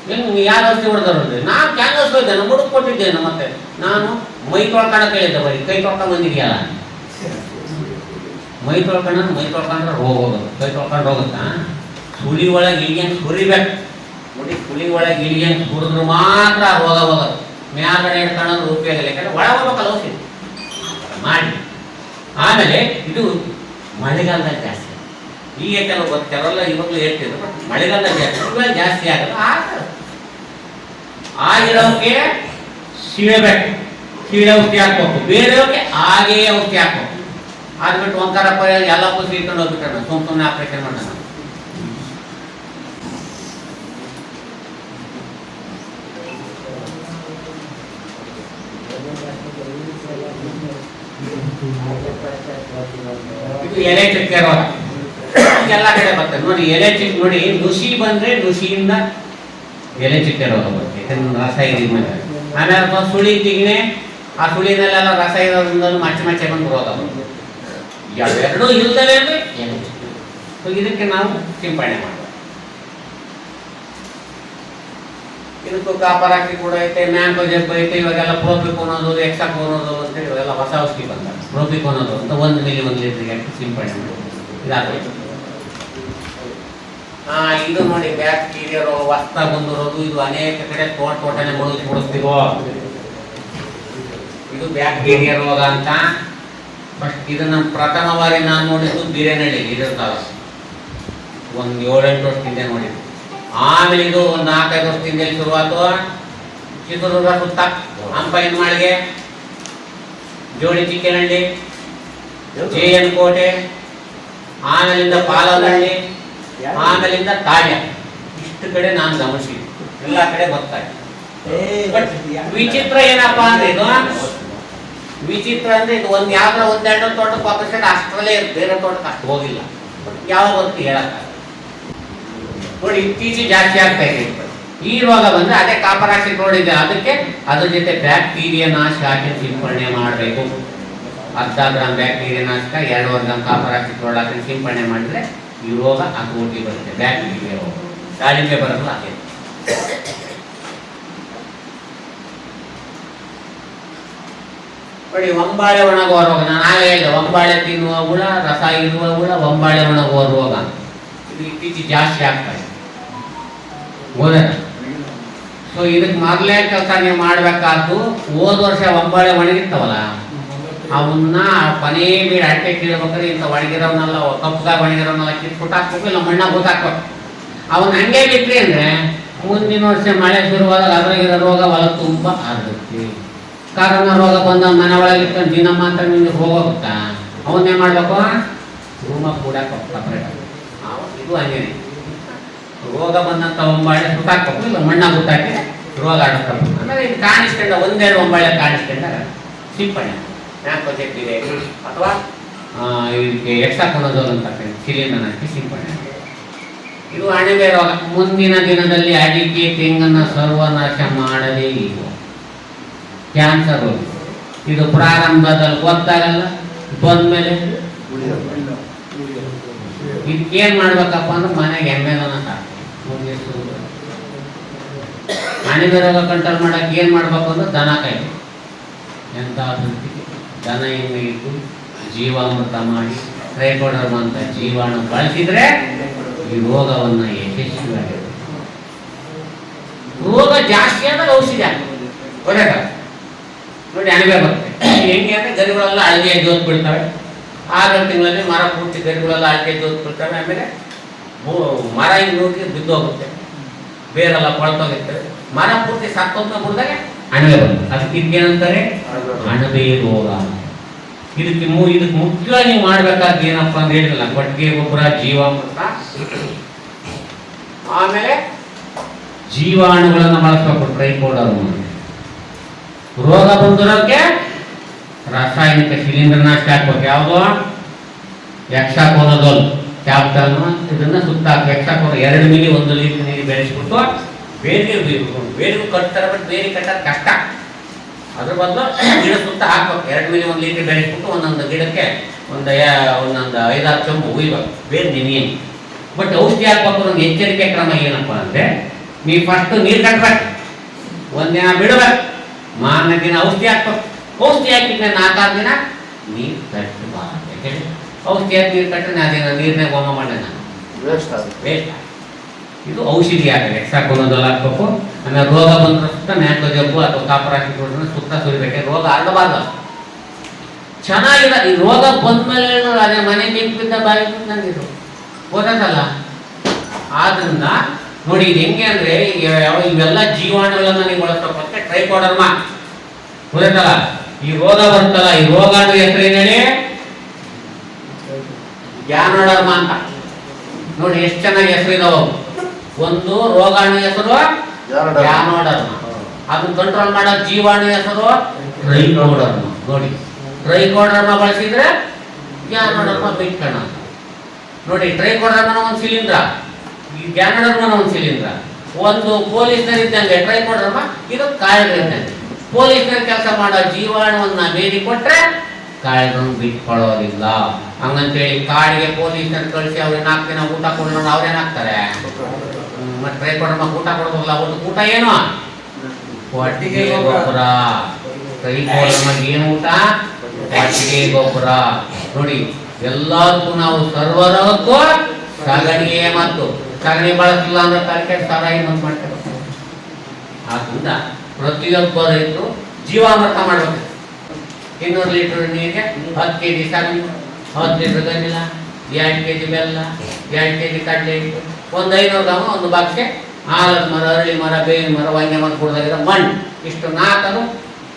ಹೆಂಗೆ ಯಾರು ಔಷಧಿ ಹೊಡೆದ್ರೆ ನಾನು ಕ್ಯಾನ್ವಾಸ್ ಹೋಯ್ದೆ, ನಾನು ಹುಡುಕ್ ಕೊಟ್ಟಿದ್ದೇನೆ. ಮತ್ತೆ ನಾನು ಮೈ ತೊಳ್ಕೊಳಕ್ಕೆ ಹೇಳಿದ್ದೆ, ಬರೀ ಕೈ ತೊಳ್ಕೊಂಡು ಬಂದಿದೆಯಲ್ಲ, ಮೈ ತೊಳ್ಕೊಂಡ್ರೆ ಹೋಗೋದು, ಕೈ ತೊಳ್ಕೊಂಡು ಹೋಗುತ್ತಾ? ಸುಳಿ ಒಳಗೆ ಇಳಿಯಂಗೆ ಸುರಿಬೇಕು ನೋಡಿ, ಸುಳಿ ಒಳಗೆ ಇಳಿಯಂಗೆ ಸುರಿದ್ರು ಮಾತ್ರ ರೋಗ ಹೋಗೋದು. ಮ್ಯಾಗಡೆ ಹಿಡ್ಕೊಳ್ಳೋದು ಉಪಯೋಗ ಇಲ್ಲ, ಯಾಕಂದ್ರೆ ಒಳಗೆ ಹೋಗ್ಬೇಕಲ್ಲ ಔಷಧಿ ಮಾಡಿ. ಆಮೇಲೆ ಇದು ಮಳೆಗಾಲದಲ್ಲಿ ಜಾಸ್ತಿ, ಈಗ ಕೆಲವೆಲ್ಲ ಇವಾಗಲೂ ಹೇಳ್ತಿದ್ರು, ಬಟ್ ಮಳೆಗಾಲದಲ್ಲಿ ಜಾಸ್ತಿ, ಇವಾಗ ಜಾಸ್ತಿ ಆಗಲ್ಲ. ಆಗಿರೋಕ್ಕೆ ಸೀಳಬೇಕು, ಸೀಳೆ ಔಷಧಿ ಹಾಕ್ಬೇಕು, ಬೇರೆಯವ್ರಿಗೆ ಹಾಗೇ ಔಷಧಿ ಹಾಕ್ಬೇಕು. ಆದ್ಬಿಟ್ಟು ಒಂಥರಪ್ಪ ಎಲ್ಲ ಪುಸ್ತಕ ಇಟ್ಕೊಂಡು ಹೋಗ್ಬಿಟ್ಟಾನ, ಸುಮ್ಮನೆ ಆಪರೇಷನ್ ಮಾಡೋಣ. ಇದು ಎಲೆ ಚಕ್ಕೆ ರೋಗ ಎಲ್ಲ ಕಡೆ ಬರ್ತದೆ ನೋಡಿ. ಎಲೆ ಚಿಕ್ಕ ನೋಡಿ, ನುಸಿ ಬಂದ್ರೆ ನುಸಿಯಿಂದ ಎಲೆ ಚಿಕ್ಕೆ ರೋಗ ಬರುತ್ತೆ, ಯಾಕಂದ್ರೆ ರಸ ಇದ್ಮೇಲೆ. ಆಮೇಲೆ ಸುಳಿ ತಿಗ್ನೆ, ಆ ಸುಳಿನಲ್ಲೆಲ್ಲ ರಸ ಇರೋದ್ರಿಂದ ಮಚ್ಚೆ ಬಂದು ರೋಗ ಬರುತ್ತೆ. ಎರಡೂ ಇಲ್ದಲೇ ಅಂದ್ರೆ ಎಲೆ ಚಿಕ್ಕೆ. ಸೊ ಇದಕ್ಕೆ ನಾವು ಸಿಂಪಡಣೆ ಮಾಡ್ತೀವಿ. ಇದಕ್ಕೂ ಕಾಪರಾಕಿ ಕೂಡ ಐತೆ, ಮ್ಯಾಂಕೋಜೆಬ್ ಐತೆ, ಇವಾಗೆಲ್ಲ ಪ್ರೋಪಿಕೋನೋದು, ಎಕ್ಸಾಕೋನೋದು ಅಂತ ಇವಾಗೆಲ್ಲ ಹೊಸ ಔಷಧಿ ಬಂದ. ಪ್ರೋಪಿಕೋನೋದು ಅಂತ 1 ಮಿಲಿ 1 ಲೀಟರ್ಗೆ ಸಿಂಪಡಣೆ ಮಾಡಿ ಇದಾಗಬೇಕು. ಇದು ನೋಡಿ ಬ್ಯಾಕ್ಟೀರಿಯಾ ರೋಗ ಹೊಸ್ತಾಗಿ ಬಂದಿರೋದು, ಇದು ಅನೇಕ ಕಡೆ ತೋಟನೆ ಮುಡಿಸ್ತೀವೋ, ಇದು ಬ್ಯಾಕ್ಟೀರಿಯಾ ರೋಗ ಅಂತ. ಫಸ್ಟ್ ಇದನ್ನ ಪ್ರಥಮವಾಗಿ ನಾನು ನೋಡಿದ್ದು ಬಿರೇನಹಳ್ಳಿ ಇದಿರ್ತಾವ, ಒಂದು 7-8 ವರ್ಷದಿಂದ ನೋಡಿದ್ದು. ಆಮೇಲೆ ಇದು ಒಂದು 4-5 ವರ್ಷದಿಂದ ಶುರುವಾತು ಚಿತ್ರದುರ್ಗ ಸುತ್ತ, ಅಂಪೈನ ಮಾಳಿಗೆ, ಜೋಡಿ ಚಿಕ್ಕನಹಳ್ಳಿ, JN ಕೋಟೆ, ಆಮೇಲಿಂದ ಪಾಲನಹಳ್ಳಿ, ಆಮೇಲಿಂದ ತಾಳ್ಯ, ಇಷ್ಟು ಕಡೆ ನಾನು ಗಮನಿಸಿದ್ದೆ, ಎಲ್ಲ ಕಡೆ ಬರ್ತಾ ಇದೆ. ವಿಚಿತ್ರ ಏನಪ್ಪಾ ಅಂದ್ರೆ ಇದು ವಿಚಿತ್ರ ಅಂದ್ರೆ ಇದು ಒಂದು ಯಾವ್ದಾರ 1-2 ತೋಟಕ್ಕೆ ಆಪರೇಷನ್ ಅಷ್ಟರಲ್ಲೇ ಬೇರೆ ತೋಟಕ್ಕೆ ಅಷ್ಟು ಹೋಗಿಲ್ಲ. ಯಾವಾಗ ಬರುತ್ತೆ ಹೇಳಕ್ಕ ನೋಡಿ, ಇತ್ತೀಚೆಗೆ ಜಾಸ್ತಿ ಆಗ್ತಾ ಇದೆ ಈ ರೋಗ. ಬಂದ್ರೆ ಅದೇ ಕಾಪರಾಕ್ಸಿ ನೋಡಿದೆ, ಅದಕ್ಕೆ ಅದ್ರ ಜೊತೆ ಬ್ಯಾಕ್ಟೀರಿಯಾ ನಾಶ ಹಾಕಿ ಸಿಂಪಡಣೆ ಮಾಡಬೇಕು. 10 ಗ್ರಾಮ್ ಬ್ಯಾಕ್ಟೀರಿಯಾ ನಾಶಕ, 2 ಗ್ರಾಮ್ ಕಾಪರಾಕ್ಸಿ ಹಾಕಿ ಸಿಂಪಡಣೆ ಮಾಡಿದ್ರೆ ಈ ರೋಗ ಹತೋಟಿ ಬರುತ್ತೆ. ಬ್ಯಾಕ್ಟೀರಿಯಾ ರೋಗ ದಾಳಿಂಬೆ ಬರಲ್ಲ ಅದೇ. ನೋಡಿ, ಒಂಬಾಳೆ ಒಣಗುವ ರೋಗ ನಾನು ಹೇಳಿದೆ, ಒಂಬಾಳೆ ತಿನ್ನುವ ಹುಳ, ರಸ ಇರುವ ಹುಳ, ಒಂಬಾಳೆ ಒಣಗುವ ರೋಗ. ಇದು ಇತ್ತೀಚೆಗೆ ಜಾಸ್ತಿ ಆಗ್ತಾ ಇದೆ, ಹೋದ. ಸೊ ಇದಕ್ಕೆ ಮೊದಲೇ ಕೆಲಸ ನೀವು ಮಾಡಬೇಕಾದ್ದು, ಹೋದ ವರ್ಷ ಒಂಬಾಳೆ ಒಣಗಿರ್ತಾವಲ್ಲ ಅವನ್ನ ಕೊನೆ ಬೀಡ ಅಟ್ಟೆ ಕೀಳ್ಬೇಕಾದ್ರೆ ಇಂಥ ಒಣಗಿರೋವನ್ನೆಲ್ಲ ಕಪ್ಪದಾಗ ಒಣಗಿರೋವನ್ನೆಲ್ಲ ಕಿತ್ಬಿಟ್ಟು ಹಾಕ್ಬೇಕು, ಇಲ್ಲ ಮಣ್ಣಾಗ ಗೊತ್ತಾಕ್ಬೇಕು. ಅವನ್ನ ಹಂಗೆ ಬಿಟ್ರಿ ಅಂದ್ರೆ ಮುಂದಿನ ವರ್ಷ ಮಳೆ ಶುರುವಾದಾಗ ಅದ್ರಾಗಿರೋ ರೋಗ ಹೊಲ ತುಂಬ ಹರಡುತ್ತೆ. ಕಾರಣ ರೋಗ ಬಂದ ಮನೆ ಒಳಗೆ ಇಟ್ಕೊಂಡು ದಿನ ಮಾತ್ರ ನಿಮಗೆ ಹೋಗೋಗುತ್ತಾ, ಅವನ್ನೇ ಮಾಡ್ಬೇಕು, ರೂಮ ಕೂಡ ಸಪ್ರೇಟ್. ಇದು ಹಂಗೇನೆ, ರೋಗ ಬಂದಂತ ಒಂಬಾಳೆ ಸುತ್ತಾಕ್ಬೇಕು, ಇಲ್ಲ ಮಣ್ಣಾಗ ಗುತ್ತಾಕಿ ರೋಗ ಆಡಿಸ್ಬೇಕು. ಆಮೇಲೆ ಇದು ಕಾಣಿಸ್ಕೊಂಡ 1-2 ಒಂಬಾಳೆ ಕಾಣಿಸ್ಕೊಂಡಾಗ ಸಿಂಪಡಣೆ, ಮ್ಯಾಂಕೋಜೆಬ್ ಇದೆ ಅಥವಾ ಇದಕ್ಕೆ ಎಕ್ಸಾಕೋನಜೋಲ್ ಅಂತ ಸಿಲಿಂಡರ್ ಹಾಕಿ ಸಿಂಪಡಣೆ. ಇದು ಅಣಬೆ ರೋಗ. ಮುಂದಿನ ದಿನದಲ್ಲಿ ಅಡಿಕೆ ತೆಂಗನ್ನು ಸರ್ವನಾಶ ಮಾಡದೇ ಇದು ಕ್ಯಾನ್ಸರ್ ರೋಗ. ಇದು ಪ್ರಾರಂಭದಲ್ಲಿ ಗೊತ್ತಾಗಲ್ಲ, ಬಂದ್ಮೇಲೆ ಇದಕ್ಕೇನ್ ಮಾಡ್ಬೇಕಪ್ಪ ಅಂದ್ರೆ ಮನೆಗೆ ಎಮ್ಮೆದನ್ನ ಸಾಕು. ಅಣಬೆ ರೋಗ ಕಂಟ್ರೋಲ್ ಮಾಡಕ್ಕೆ ಏನ್ ಮಾಡ್ಬೇಕು ಅಂದ್ರೆ ದನ ಕಾಯ್ದು, ಎಂತ ದನ ಎಮ್ಮೆ ಇಟ್ಟು ಜೀವಾಮೃತ ಮಾಡಿ ಟ್ರೈಕೋಡರ್ಮ ಅಂತ ಜೀವಾಣು ಬಳಸಿದ್ರೆ ಈ ರೋಗವನ್ನ ಯಶಸ್ವಿಯಾಗಿರುತ್ತೆ. ರೋಗ ಜಾಸ್ತಿ ಆದಾಗ ಔಷಧಿ ಹಾಕೋದು ಗೊತ್ತಾಗ ನೋಡಿ, ಅಣಬೆ ಬರುತ್ತೆ ಹೆಂಗೆ ಅಂದ್ರೆ ಗರಿಗಳೆಲ್ಲ ಹಳದಿ ಜೋತ್ ಬಿಡ್ತವೆ, 6 ತಿಂಗಳಲ್ಲಿ ಮರ ಪೂರ್ತಿ ಗರಿಗಳೆಲ್ಲ ಆಚೆ ಜೋತ್ಕೊಳ್ತವೆ. ಆಮೇಲೆ ಮರ ಹಿಂಗೆ ನೋಡಿ ಬಿದ್ದೋಗುತ್ತೆ, ಬೇರೆಲ್ಲ ಕೊಳ್ತೋಗಿರ್ತವೆ, ಮರ ಪೂರ್ತಿ ಸತ್ತೋದ್ನ ಬಿಡ್ದಾಗ ಅಣಬೆ ಬಂತು. ಅದಕ್ಕೆ ಇದಕ್ಕೇನಂತಾರೆ ಅಣಬೆ ರೋಗ. ಇದಕ್ಕೆ ಮುಖ್ಯವಾಗಿ ನೀವು ಮಾಡ್ಬೇಕಾದ ಏನಪ್ಪ ಅಂತ ಹೇಳಿಲ್ಲ, ಕೊಟ್ಟಿಗೆ ಗೊಬ್ಬರ, ಜೀವಾಮೃತ, ಆಮೇಲೆ ಜೀವಾಣುಗಳನ್ನು ಬಳಸಬೇಕು. ಟ್ರೈಕೋಡರ್ಮ. ರೋಗ ಬಂದಿರೋಕ್ಕೆ ರಾಸಾಯನಿಕ ಶಿಲೀಂಧ್ರನಾಶಕ ಹಾಕ್ಬೇಕು. ಯಾವುದು? ಎಕ್ಸಾಕೋನಜೋಲ್ ಕ್ಯಾಪ್ಟನ್. ಇದನ್ನ ಸುತ್ತ ಹಾಕಿ ಎಕ್ಸಾಕೋನ 2 ಮಿಲಿ 1 ಲೀಟರ್ ನೀರು ಬೆಳೆಸ್ಬಿಟ್ಟು ಬೇರೆ ಕಟ್ತಾರೆ. ಬಟ್ ಬೇರೆ ಕಟ್ಟೋದು ಕಷ್ಟ. ಅದ್ರ ಬದಲು ಗಿಡ ಸುತ್ತ ಹಾಕ್ಬೇಕು. 2 ಮಿಲಿ 1 ಲೀಟರ್ ಬೆಳೆಸ್ಬಿಟ್ಟು ಒಂದೊಂದು ಗಿಡಕ್ಕೆ ಒಂದೊಂದು 5-6 ಚಂಬು ಉಯ್ಬೇಕು, ಬೇರೆ ನೆನೆಯ. ಬಟ್ ಔಷಧಿ ಹಾಕ್ಬೇಕು. ಒಂದು ಎಚ್ಚರಿಕೆ ಕ್ರಮ ಏನಪ್ಪ ಅಂದರೆ, ನೀವು ಫಸ್ಟ್ ನೀರು ಕಟ್ಬೇಕು, 1 ದಿನ ಬಿಡಬೇಕು, ಮಾರನೇ ದಿನ ಔಷಧಿ ಹಾಕ್ಬೇಕು. ಔಷಧಿ ಹಾಕಿದ್ರೆ 4-6 ದಿನ ನೀರು ಕಟ್ಟಬಾರ್ದು. ಯಾಕೆಂದ್ರೆ ಔಷಧಿ ಹಾಕಿ ನೀರು ಕಟ್ಟರೆ ಅದೇನ ನೀರನ್ನೇ ಹೋಮ ಮಾಡೋಣ, ವೇಸ್ಟ್. ಇದು ಔಷಧಿ ಆಗಲ್ಲ. ಎಕ್ಸಾಕೋನಜೋಲ್ ಹಾಕ್ಬೇಕು. ಆಮೇಲೆ ರೋಗ ಬಂದ್ರೆ ಸುತ್ತ ಮ್ಯಾಕ್ರೋ ಜಬ್ಬು ಅಥವಾ ಕಾಪರ್ ಹಾಕಿ ಸುತ್ತ ಸುರಿಬೇಕು. ರೋಗ ಹರಡಬಾರ್ದು. ಚೆನ್ನಾಗಿಲ್ಲ. ಈ ರೋಗ ಬಂದ್ಮೇಲೆ ಅದೇ ಮನೆ ಬೆಂಕಿದ್ದ ಬಾಯಿ ನಂದಿದ್ರು ಗೊತ್ತಲ್ಲ. ಆದ್ರಿಂದ ನೋಡಿ, ಇದು ಹೆಂಗೆ ಅಂದ್ರೆ ಇವೆಲ್ಲ ಜೀವಾಣುಗಳನ್ನ ನೀವು ಬಳಸೋಕೆ ಟ್ರೈಕೋಡರ್ಮ ಗೊತ್ತಲ್ಲ. ಈ ರೋಗ ಬರ್ತಲ್ಲ, ಈ ರೋಗಾಣು ಹೆಸರು ಏನೇಳಿ ಗ್ಯಾನೋಡರ್ಮ ಅಂತ. ನೋಡಿ ಎಷ್ಟು ಚೆನ್ನಾಗಿ ಹೆಸರು ಇದಾವ. ಒಂದು ರೋಗಾಣು ಹೆಸರು ಗ್ಯಾನೋಡರ್ಮ, ಅದನ್ನ ಕಂಟ್ರೋಲ್ ಮಾಡೋ ಜೀವಾಣು ಹೆಸರು ಟ್ರೈಕೋಡರ್ಮ. ನೋಡಿ, ಟ್ರೈಕೋಡರ್ಮ ಬಳಸಿದ್ರೆ ಗ್ಯಾನೋಡರ್ಮ ಬಿಟ್ಕಣ. ನೋಡಿ, ಟ್ರೈಕೋಡರ್ಮನ ಒಂದು ಶಿಲೀಂಧ್ರ, ಈ ಗ್ಯಾನೋಡರ್ಮನ ಒಂದು ಶಿಲೀಂಧ್ರ. ಒಂದು ಪೊಲೀಸ್ನರ್ ಇದ್ದಂಗೆ ಟ್ರೈಕೋಡರ್ಮ, ಇದು ಕಾಯಿಲೆಗಳಿದ್ದಂಗೆ. ಪೊಲೀಸ್ನರ್ ಕೆಲಸ ಮಾಡೋ ಜೀವಾಣುವನ್ನ ಬೇಡಿ ಕೊಟ್ರೆ ಕಾಯಿಲೆಗಳನ್ನು ಬಿಟ್ಕೊಳ್ಳೋದಿಲ್ಲ. ಹಂಗಂತೇಳಿ ಕಾಡಿಗೆ ಪೊಲೀಸ್ನರ್ ಕಳಿಸಿ ಅವ್ರಿಗೆ 4 ದಿನ ಊಟ ಕೊಡೋಣ ಅವ್ರೇನಾಗ್ತಾರೆ? ಮತ್ತೆ ಟ್ರೈಕೋಡರ್ಮ ಊಟ ಕೊಡೋದಿಲ್ಲ. ಊಟ ಏನು? ಕೊಟ್ಟಿಗೆ ಗೊಬ್ಬರ. ಟ್ರೈಕೋಡರ್ಮಗೆ ಏನು ಊಟ? ಕೊಟ್ಟಿಗೆ ಗೊಬ್ಬರ. ನೋಡಿ, ಎಲ್ಲದಕ್ಕೂ ನಾವು ಸರ್ವರಕ್ಕೂ ಸಗಣಿಗೆ ಮತ್ತು ಸಗಣಿ ಬಳಸಲಿಲ್ಲ ಅಂದ್ರೆ ತರಕಾರಿ ಸಾರಾಯಿ ಬಂದು ಮಾಡ್ತಾರೆ. ಆದ್ದರಿಂದ ಪ್ರತಿಯೊಬ್ಬ ರೈತರು ಜೀವಾಮೃತ ಮಾಡಬೇಕು. 200 ಲೀಟರ್ ನೀರಿಗೆ 10 kg ಸಗಣಿ, 10 ಲೀಟರ್ ಗಂಜಿಲ, 2 kg ಬೆಲ್ಲ, 2 kg ಕಡಲೆ ಹಿಟ್ಟು, ಒಂದು 500 ಗ್ರಾಮ ಒಂದು ಬಾಕ್ಸ್ಗೆ ಆಲದ ಮರ, ಅರಳಿ ಮರ, ಬೇವಿನ ಮರ, ವಾಂಗ್ಯ ಮರ ಕುಡ್ದಾಗಿರೋ ಮಣ್ಣು ಇಷ್ಟು 4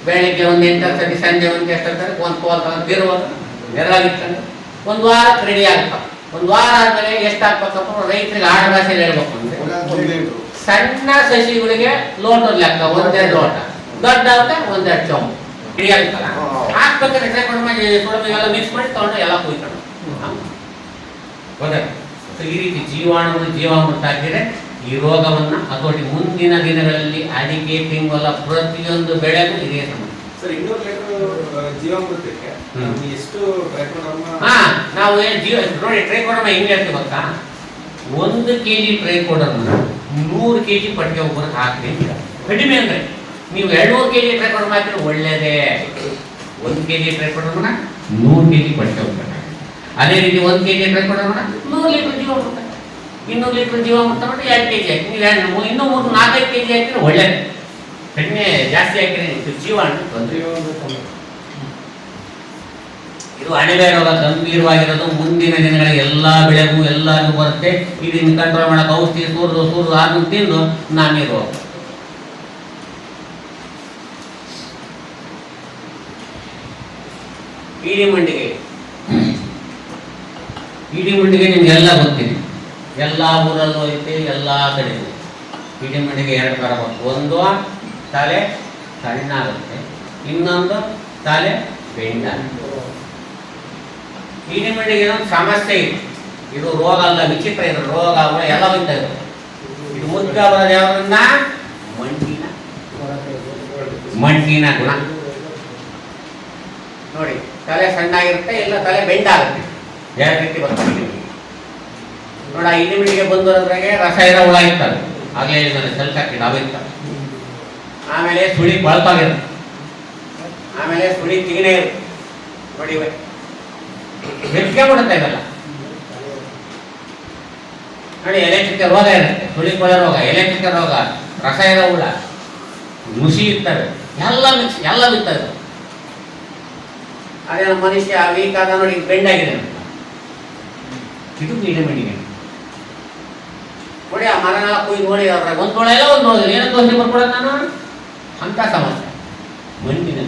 ಬೆಳಿಗ್ಗೆ ಒಂದು 8 ಸತಿ, ಸಂಜೆ ಒಂದು ಎಷ್ಟು ಹೇಳ್ತಾರೆ, ಒಂದು ಕೋಲ್ ತಗೊಂಡು ತಿರುವುದು ನೆರಳಾಗಿರ್ತಂದ್ರೆ 1 ವಾರಕ್ಕೆ ರೆಡಿ ಆಗ್ತಾವೆ. 1 ವಾರ ಆದಮೇಲೆ ಎಷ್ಟು ಹಾಕ್ಬೇಕಪ್ಪ ರೈತರಿಗೆ ಆಡ ಭಾಷೆಯಲ್ಲಿ ಹೇಳ್ಬೇಕು ಅಂದ್ರೆ, ಸಣ್ಣ ಸಸಿಗಳಿಗೆ ಲೋಟದ ಲೆಕ್ಕ 1-2 ಲೋಟ, ದೊಡ್ಡ ಆಗುತ್ತೆ 1-2 ಚೊಂಬು ರೆಡಿ ಆಗ್ತಲ್ಲ. ಹಾಕ್ಬೇಕಾದ್ರೆ ಟ್ರೈಕೋಡರ್ಮ ಎಲ್ಲ ಮಿಕ್ಸ್ ಮಾಡಿ ತಗೊಂಡು ಎಲ್ಲ ಕುಯ್ಕೊಂಡು ಗೊತ್ತಾಗ. ಈ ರೀತಿ ಜೀವಾಮೃತ ಹಾಕಿದ್ರೆ ಈ ರೋಗವನ್ನ ಹತೋಟಿ. ಮುಂದಿನ ದಿನಗಳಲ್ಲಿ ಅಡಿಕೆ, ತೆಂಗಲ್ಲ ಪ್ರತಿಯೊಂದು ಬೆಳೆಗೂ ಇದೇ ಸಮಸ್ಯೆ. ಸರ್, 200 ಲೀಟರ್ ಜೀವಾಮೃತಕ್ಕೆ ಎಷ್ಟು ಟ್ರೈಕೋಡರ್ಮ? ನಾವು ನೋಡಿ, ಟ್ರೈಕೋಡರ್ಮ ಹೆಂಗೆ ಹೇಳ್ತೀವಿ ಗೊತ್ತಾ? 1 kg ಟ್ರೈಕೋಡರ್ಮ 100 kg ಪಟ್ಟಿಗೆ ಗೊಬ್ಬರಕ್ಕೆ ಹಾಕ್ರಿ. ಕಡಿಮೆ ಅಂದ್ರೆ ನೀವು 200 kg ಟ್ರೈಕೋಡರ್ಮ ಹಾಕಿದ್ರೆ ಒಳ್ಳೇದೇ. 1 kg ಟ್ರೈಕೋಡರ್ಮನ 100 kg ಪಟ್ಟಿಗೆ ಗೊಬ್ಬರ. ಅದೇ ರೀತಿ 1 kg ಟ್ರೈಕೋಡರ್ಮನ 100 ಲೀಟರ್ ಜೀವಾಮೃತ, 200 ಲೀಟರ್ ಜೀವಾಮೃತ ಮಾಡಿ 2 kg ಹಾಕಿ. ನೀವು ಇನ್ನೂ 3-4-5 kg ಹಾಕಿದ್ರೆ ಒಳ್ಳೇದು. ಕಡಿಮೆ ಜಾಸ್ತಿ ಹಾಕಿದ್ರೆ ಜೀವಾಣು ತೊಂದರೆ. ಇದು ಅಣಬೆ ರೋಗ ಗಂಭೀರವಾಗಿರೋದು. ಮುಂದಿನ ದಿನಗಳಲ್ಲಿ ಎಲ್ಲ ಬೆಳೆಗೂ ಎಲ್ಲರಿಗೂ ಬರುತ್ತೆ. ಇದನ್ನು ಕಂಟ್ರೋಲ್ ಮಾಡಕ್ಕೆ ಔಷಧಿ ಸುರಿದು ಅದನ್ನು ತಿಂದು ನಾಮಿ ರೋಗ. ಇಡೀ ಮಂಡಿಗೆ ನಿಮ್ಗೆಲ್ಲ ಗೊತ್ತಿದೆ. ಎಲ್ಲ ಊರಲ್ಲೂ ಐತೆ, ಎಲ್ಲ ಕಡೆ ಇಡೀ ಮಂಡಿಗೆ 2 ಥರ ಬರುತ್ತೆ. ಒಂದು ತಲೆ ಸಣ್ಣ ಆಗುತ್ತೆ, ಇನ್ನೊಂದು ತಲೆ ಬೆಂಡ. ಇಡೀ ಮಂಡಿಗೆ ಏನೊಂದು ಸಮಸ್ಯೆ ಇದೆ. ಇದು ರೋಗ ಅಲ್ಲ, ವಿಚಿತ್ರ. ಇದು ರೋಗ ಎಲ್ಲ ಹೋಗ್ತಾ ಇದೆ. ಇದು ಮುಖ್ಯ ಬರೋದು ಯಾವ್ದನ್ನ? ಮಣ್ಣಿನ ಗುಣ. ನೋಡಿ, ತಲೆ ಸಣ್ಣಾಗಿರುತ್ತೆ, ಇಲ್ಲ ತಲೆ ಬೆಂಡ ಆಗುತ್ತೆ. 2 ರೀತಿ ಬರ್ತದೆ ನೋಡಿ. ಆ ಇಡೀ ಮಂಡಿಗೆ ಬಂದೋದ್ರಾಗೆ ರಸಾಯನ ಹುಳ ಇರ್ತದೆ. ಆಗಲೇ ಹೇಳಿದ್ರೆ ಸ್ವಲ್ಪ ಅವಿರ್ತವೆ. ಆಮೇಲೆ ಸುಳಿ ಕೊಳ್ತಾಗಿರುತ್ತೆ. ಆಮೇಲೆ ಸುಳಿ ತಿಗಣೆ ಇರುತ್ತೆ. ನೋಡಿ, ಬೆಚ್ಚಗೆ ಬಿಡುತ್ತೆ ಇವೆಲ್ಲ. ನೋಡಿ, ಎಲೆಚುಕ್ಕೆ ರೋಗ ಇರುತ್ತೆ, ಸುಳಿ ಕೊಳೆ ರೋಗ, ಎಲೆಚುಕ್ಕೆ ರೋಗ, ರಸಾಯನ ಹುಳ, ನುಸಿ ಇರ್ತವೆ, ಎಲ್ಲ ಮಿಕ್ಸ್, ಎಲ್ಲ ಬಿರ್ತವೆ. ಅದೇ ಮನುಷ್ಯ ವೀಕ್ ಆದ ನೋಡಿ ಬೆಂಡ್ ಆಗಿದೆ ಇದು ಮೀಡಿಯಂ ಇಂಡಿಗೆ ನೋಡಿ ಆ ಮರನ ಕೊಯ್ದು ನೋಡಿ ಅವ್ರ ಒಂದು ನೋಡ ಎಲ್ಲ ಒಂದು ನೋಡಿದ್ರೆ ಏನೋ ದೋಷ ಬರ್ಕೊಡೋದು ನಾನು ಅಂತ ಸಮಸ್ಯೆ ಮಣ್ಣಿನ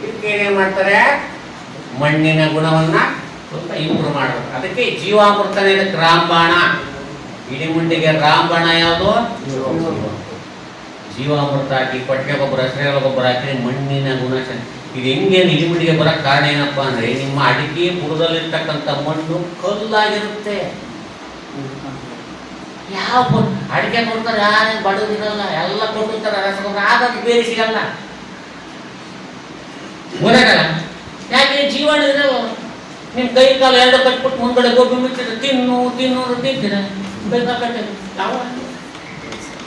ಇದಕ್ಕೆ ಏನೇನು ಮಾಡ್ತಾರೆ ಮಣ್ಣಿನ ಗುಣವನ್ನ ಸ್ವಲ್ಪ ಇಂಪ್ರೂವ್ ಮಾಡಬೇಕು ಅದಕ್ಕೆ ಜೀವಾಮೃತನೇ ಇದಕ್ಕೆ ರಾಮಬಾಣ ಇಡೀ ಮುಂಡಿಗೆ ರಾಮಬಾಣ ಯಾವುದು ಜೀವಾಮೃತ ಹಾಕಿ ಕೊಟ್ಟಿಗೆ ಗೊಬ್ಬರ ಹಸಿರೆಲೆ ಗೊಬ್ಬರ ಹಾಕಿ ಮಣ್ಣಿನ ಗುಣ ಇದು ಹೆಂಗೆ ಇಡಿಮಿಡಿಗೆ ಬರೋಕ್ಕೆ ಕಾರಣ ಏನಪ್ಪ ಅಂದರೆ ನಿಮ್ಮ ಅಡಿಕೆ ಬುಡದಲ್ಲಿರ್ತಕ್ಕಂಥ ಮಣ್ಣು ಕಲ್ಲಾಗಿರುತ್ತೆ ಯಾವ ಅಡಿಕೆ ಕೊಡ್ತಾರೆ ಯಾರೇನು ಬಡವರಿರಲ್ಲ ಎಲ್ಲ ಕೊಟ್ಟಿರ್ತಾರೆ ರಸಗೊಬ್ಬರ ಆಗೋದು ಬೇರೆ ಸಿಗಲ್ಲ ಗೊತ್ತಾಗಲ್ಲ ಯಾಕೆ ಜೀವಾಣು ಇರಲ್ಲ ನಿಮ್ಮ ಕೈ ಕಾಲು ಎರಡು ಕಟ್ಬಿಟ್ಟು ಮುಂದ್ಗಡೆ ಗೋಬಿ ಮುಚ್ಚಿದ್ರೆ ತಿನ್ನು ತಿಂತೀರ ಕೈ ಕಾಲು ಕಟ್ಟ ಯಾವ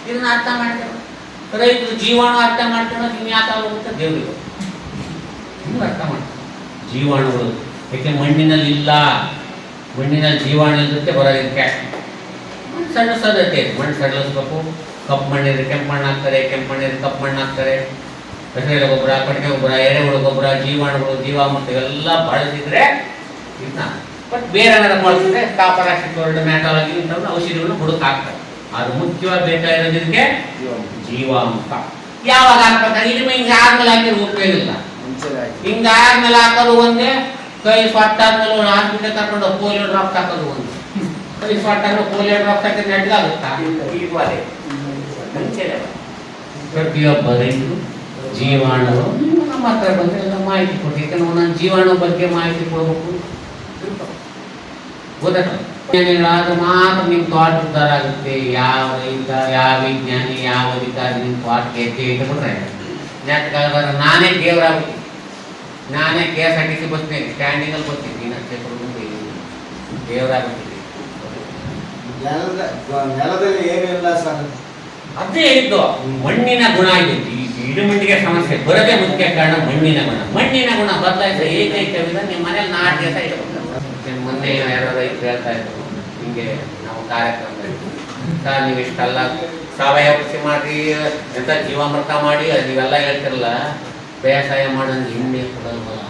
ಇದನ್ನ ಅರ್ಥ ಮಾಡ್ತಾರೆ ರೈತರು ಜೀವಾಣು ಅರ್ಥ ಮಾಡ್ತಾರೆ ನೀವು ಯಾಕೆ ಆಗೋಗುತ್ತೆ ದೇವರಿಗೆ ನೀವು ಅರ್ಥ ಮಾಡ್ತಾರೆ ಜೀವಾಣುಗಳು ಯಾಕೆ ಮಣ್ಣಿನಲ್ಲಿ ಇಲ್ಲ ಮಣ್ಣಿನಲ್ಲಿ ಜೀವಾಣು ಇರುತ್ತೆ ಬರೋದಕ್ಕೆ ಸಣ್ಣ ಸದತೆ ಮಣ್ಣು ಸಡಿಲಿಸ್ಬೇಕು ಕಪ್ಪು ಮಣ್ಣಿದ್ರೆ ಕೆಂಪು ಮಣ್ಣು ಹಾಕ್ತಾರೆ ಕೆಂಪು ಮಣ್ಣಿದ್ರೆ ಕಪ್ಪು ಮಣ್ಣು ಹಾಕ್ತಾರೆ ಹಸಿರೆಲೆ ಗೊಬ್ಬರ ಕೊಟ್ಟಿಗೆ ಗೊಬ್ಬರ ಎರೆಹುಳು ಗೊಬ್ಬರ ಜೀವಾಣುಗಳು ಜೀವಾಮೃತ ಎಲ್ಲ ಬಳಸಿದ್ರೆ ಇದನ್ನ ಬಟ್ ಬೇರೆ ಏನಾದ್ರು ಮಾಡಿದ್ರೆ ಕಾಪರ್ ಆಕ್ಸಿಕ್ಲೋರೈಡ್ ಮ್ಯಾಟಾಲಜಿ ಇಂಥವ್ರು ಔಷಧಿಗಳನ್ನು ಹುಡುಕ್ ಹಾಕ್ತಾರೆ ಅದು ಮುಖ್ಯವಾಗಿ ಬೇಕಾಗಿರೋದು ಇದಕ್ಕೆ ಜೀವಾಮೃತ ಯಾವಾಗ ಹಾಕ್ಬೇಕಾದ್ರೆ ಇದು ಹಿಂಗೆ ಆದ್ಮೇಲೆ ಹಾಕಿದ್ರೆ ಉಪಯೋಗ ಇಲ್ಲ ಹಿಂಗೆ ಆದ್ಮೇಲೆ ಹಾಕೋದು ಒಂದೇ ಕೈ ಸೊಟ್ಟಾದ್ಮೇಲೆ ಹಾಸ್ಪಿಟಲ್ ಕರ್ಕೊಂಡು ಪೋಲಿಯೋ ಡ್ರಾಪ್ಸ್ ಹಾಕೋದು ಒಂದು ಕೈ ಸೊಟ್ಟಾದ್ಮೇಲೆ ಪೋಲಿಯೋ ಡ್ರಾಪ್ಸ್ ಹಾಕಿದ್ರೆ ನೆಟ್ಗಾಗುತ್ತಾ ಅದೇ ಪ್ರತಿಯೊಬ್ಬ ರೈತರು ಜೀವಾಣು ನಮ್ಮ ಹತ್ರ ಬಂದರೆ ಎಲ್ಲ ಮಾಹಿತಿ ಕೊಡಿ ಯಾಕಂದ್ರೆ ಒಂದೊಂದು ಜೀವಾಣು ಬಗ್ಗೆ ಮಾಹಿತಿ ಕೊಡಬೇಕು ಗೊತ್ತಾಗ ಮಾತ್ರ ನಿಮ್ಮ ತೋಟ ಉದ್ಧಾರ ಆಗುತ್ತೆ ಯಾವ ರೈತ ಯಾವ ವಿಜ್ಞಾನಿ ಯಾವ ಅಧಿಕಾರಿ ನಿಮ್ಮ ತೋಟಕ್ಕೆ ಎತ್ತಿ ಇಟ್ಬಿಟ್ರೆ ನೆಟ್ಗಾದ್ರೆ ನಾನೇ ದೇವರಾಗ್ತೀನಿ ನಾನೇ KSRTC ಬರ್ತೀನಿ ಸ್ಟ್ಯಾಂಡಿಂಗಲ್ಲಿ ಬರ್ತೀನಿ ನೀನಷ್ಟೇ ದೇವರಾಗ್ತೀನಿ ನೆಲದಲ್ಲಿ ಏನಿಲ್ಲ ಸರ್ ಅದೇ ಹೇಳಿದ್ದು ಮಣ್ಣಿನ ಗುಣ ಇದೆ ಇಡುಮಂಡಿಗೆ ಸಮಸ್ಯೆ ಬರದೇ ಮುಖ್ಯ ಕಾರಣ ಮಣ್ಣಿನ ಗುಣ ಬದಲಾಯಿಸಿದ ಏಕೈಕ ವಿಧ ನಿಮ್ಮ ಮನೇಲಿ 4 ದಿವಸ ಇಡಬೇಕು ಮೊನ್ನೆ ಯಾರೋ ರೈತರು ಹೇಳ್ತಾ ಇದ್ರು ಹಿಂಗೆ ನಾವು ಕಾರ್ಯಕ್ರಮದಲ್ಲಿ ಸರ್ ನೀವು ಇಷ್ಟೆಲ್ಲ ಸಾವಯವ ಕೃಷಿ ಮಾಡಿ ಎಂತ ಜೀವಾಮೃತ ಮಾಡಿ ನೀವೆಲ್ಲ ಹೇಳ್ತಿರಲ್ಲ ಬೇಸಾಯ ಮಾಡೋದು ಎಣ್ಣೆ ಕೊಡಲ್ವಲ್ಲ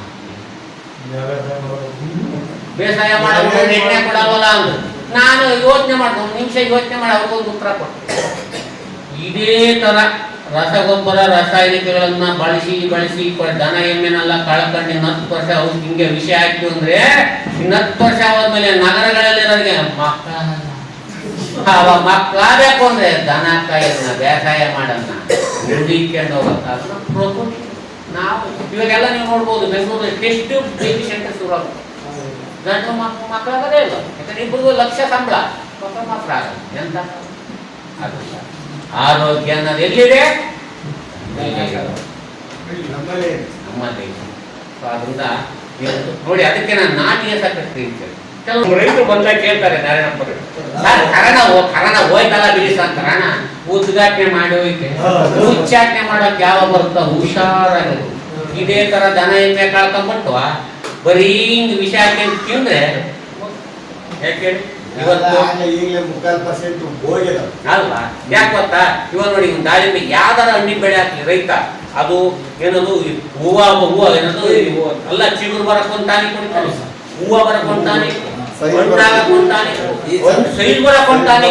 ಬೇಸಾಯ ಮಾಡೋದು ಎಣ್ಣೆ ಕೊಡಲ್ವಲ್ಲ ಅಂದ್ರು ನಾನು ಯೋಚನೆ ಮಾಡ್ದೆ 1 ನಿಮಿಷ ಯೋಚನೆ ಮಾಡಿ ಅವ್ರಿಗೊಂದು ಉತ್ತರ ಕೊಟ್ಟೆ ಇದೇ ತರ ರಸಗೊಬ್ಬರ ರಾಸಾಯನಿಕಗಳನ್ನ ಬಳಸಿ ದನ ಎಮ್ಮೆನೆಲ್ಲ ಕಳ್ಕೊಂಡು 10 ವರ್ಷ ಅವ್ರು ಹಿಂಗೆ ವಿಷಯ ಆಯ್ತು ಅಂದ್ರೆ 10 ವರ್ಷ ಆದ್ಮೇಲೆ ನಗರಗಳಲ್ಲಿರೋರಿಗೆ ಮಕ್ಕಳಾಗಬೇಕು ಅಂದ್ರೆ ದನ ಕಾಯೋದನ್ನ ಬೇಸಾಯ ಮಾಡೋದನ್ನ ಹಿಡಿಕೊಂಡು ಹೋಗತ್ತ ಪ್ರಕೃತಿ ನಾವು ಇವಾಗೆಲ್ಲ ನೀವು ನೋಡ್ಬೋದು ಬೆಂಗಳೂರಲ್ಲಿ ಟೆಸ್ಟ್ ಬೇಬಿ ಸೆಂಟರ್ ಶುರುವಾಗುತ್ತೆ ಗಂಡು ಮಕ್ಕಳಾಗದೇ ಇಲ್ಲ ಯಾಕಂದ್ರೆ 2 ಲಕ್ಷ ಸಂಬಳ ಮಕ್ಕಳ ಆಗಲ್ಲ ಎಂತ ಅದು ಆರೋಗ್ಯ ಅನ್ನೋದು ಎಲ್ಲಿದೆ ನಮ್ಮಲ್ಲಿ ಅದರಿಂದ ನೋಡಿ ಅದಕ್ಕೆ ನಾನು ನಾಟಿಯ ಸಾಕಷ್ಟು ಕೆಲವು ರೈತರು ಬಂದಾಗ ಕೇಳ್ತಾರೆ ನಾರಾಯಣಪ್ಪ ಕರಣ ಹೋಯ್ತಲ್ಲ ಬಿಡಿಸ ಕರಣ ಉದ್ಘಾಟನೆ ಮಾಡಿ ಹೋಯ್ತೆ ಉಚ್ಚಾಟನೆ ಮಾಡೋಕೆ ಯಾವ ಬರುತ್ತ ಹುಷಾರಾಗಿರೋದು ಇದೇ ತರ ದನ ಎಮ್ಮೆ ಕಳ್ಕೊಂಡ್ಬಿಟ್ಟು ಬರೀ ಹಿಂಗ್ ವಿಷ ತಿಂದ್ರೆ ಯಾಕೆ ಇವತ್ತು ಈಗಲೇ 3% ಹೋಗಿದೆ ಅಲ್ವಾ ಯಾಕೆ ಗೊತ್ತಾ ಇವಾಗ ನೋಡಿ ದಾಳಿಂಬೆ ಯಾವ್ದಾರ ಹಣ್ಣಿನ ಬೆಳೆ ಹಾಕ್ಲಿ ರೈತ ಅದು ಏನದು ಹೂವು ಏನದು ಅಲ್ಲ ಚಿಗುರು ಬರಕೊಂತಾನೆ ಕೊಡ್ತಾನೆ ಹೂವ ಬರಕೊಂತಾನೆ ಹಣ್ಣಾಗಕೊಂತಾನೆ ಸೈಜ್ ಬರಕೊಂತಾನೆ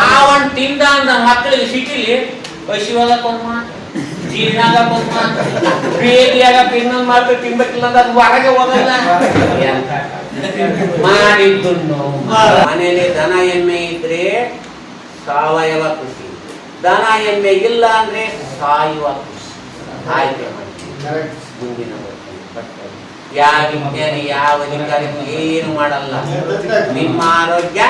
ಆವನ್ ತಿಂದ ಅಂದ ಮಕ್ಕಳಿಗೆ ಸಿಟಿಲಿ ಶಿವಾಗ ಕೊಂದ ಜೀರ್ಣಾಗ ಕೊಂದ ಬೇದಿಯಾಗ ಇನ್ನೊಂದು ಮಾಡ್ಬೇಕು ತಿನ್ಬೇಕಿಲ್ಲ ಅಂದ್ರೆ ಅದು ಹೊರಗೆ ಹೋಗಲ್ಲ ಮಾಡಿದ್ದು ಮನೇಲಿ ದನ ಎಮ್ಮೆ ಇದ್ರೆ ಸಾವಯವ ಕೃಷಿ ದನ ಎಮ್ಮೆ ಇಲ್ಲ ಅಂದ್ರೆ ಸಾಯುವ ಕೃಷಿ ಆಯ್ಕೆ ಮಾಡ್ತೀವಿ ಮುಂದಿನ ಯಾವ ವಿಜ್ಞಾನಿ ಯಾವ ಅಧಿಕಾರಿ ಏನು ಮಾಡಲ್ಲ ನಿಮ್ಮ ಆರೋಗ್ಯ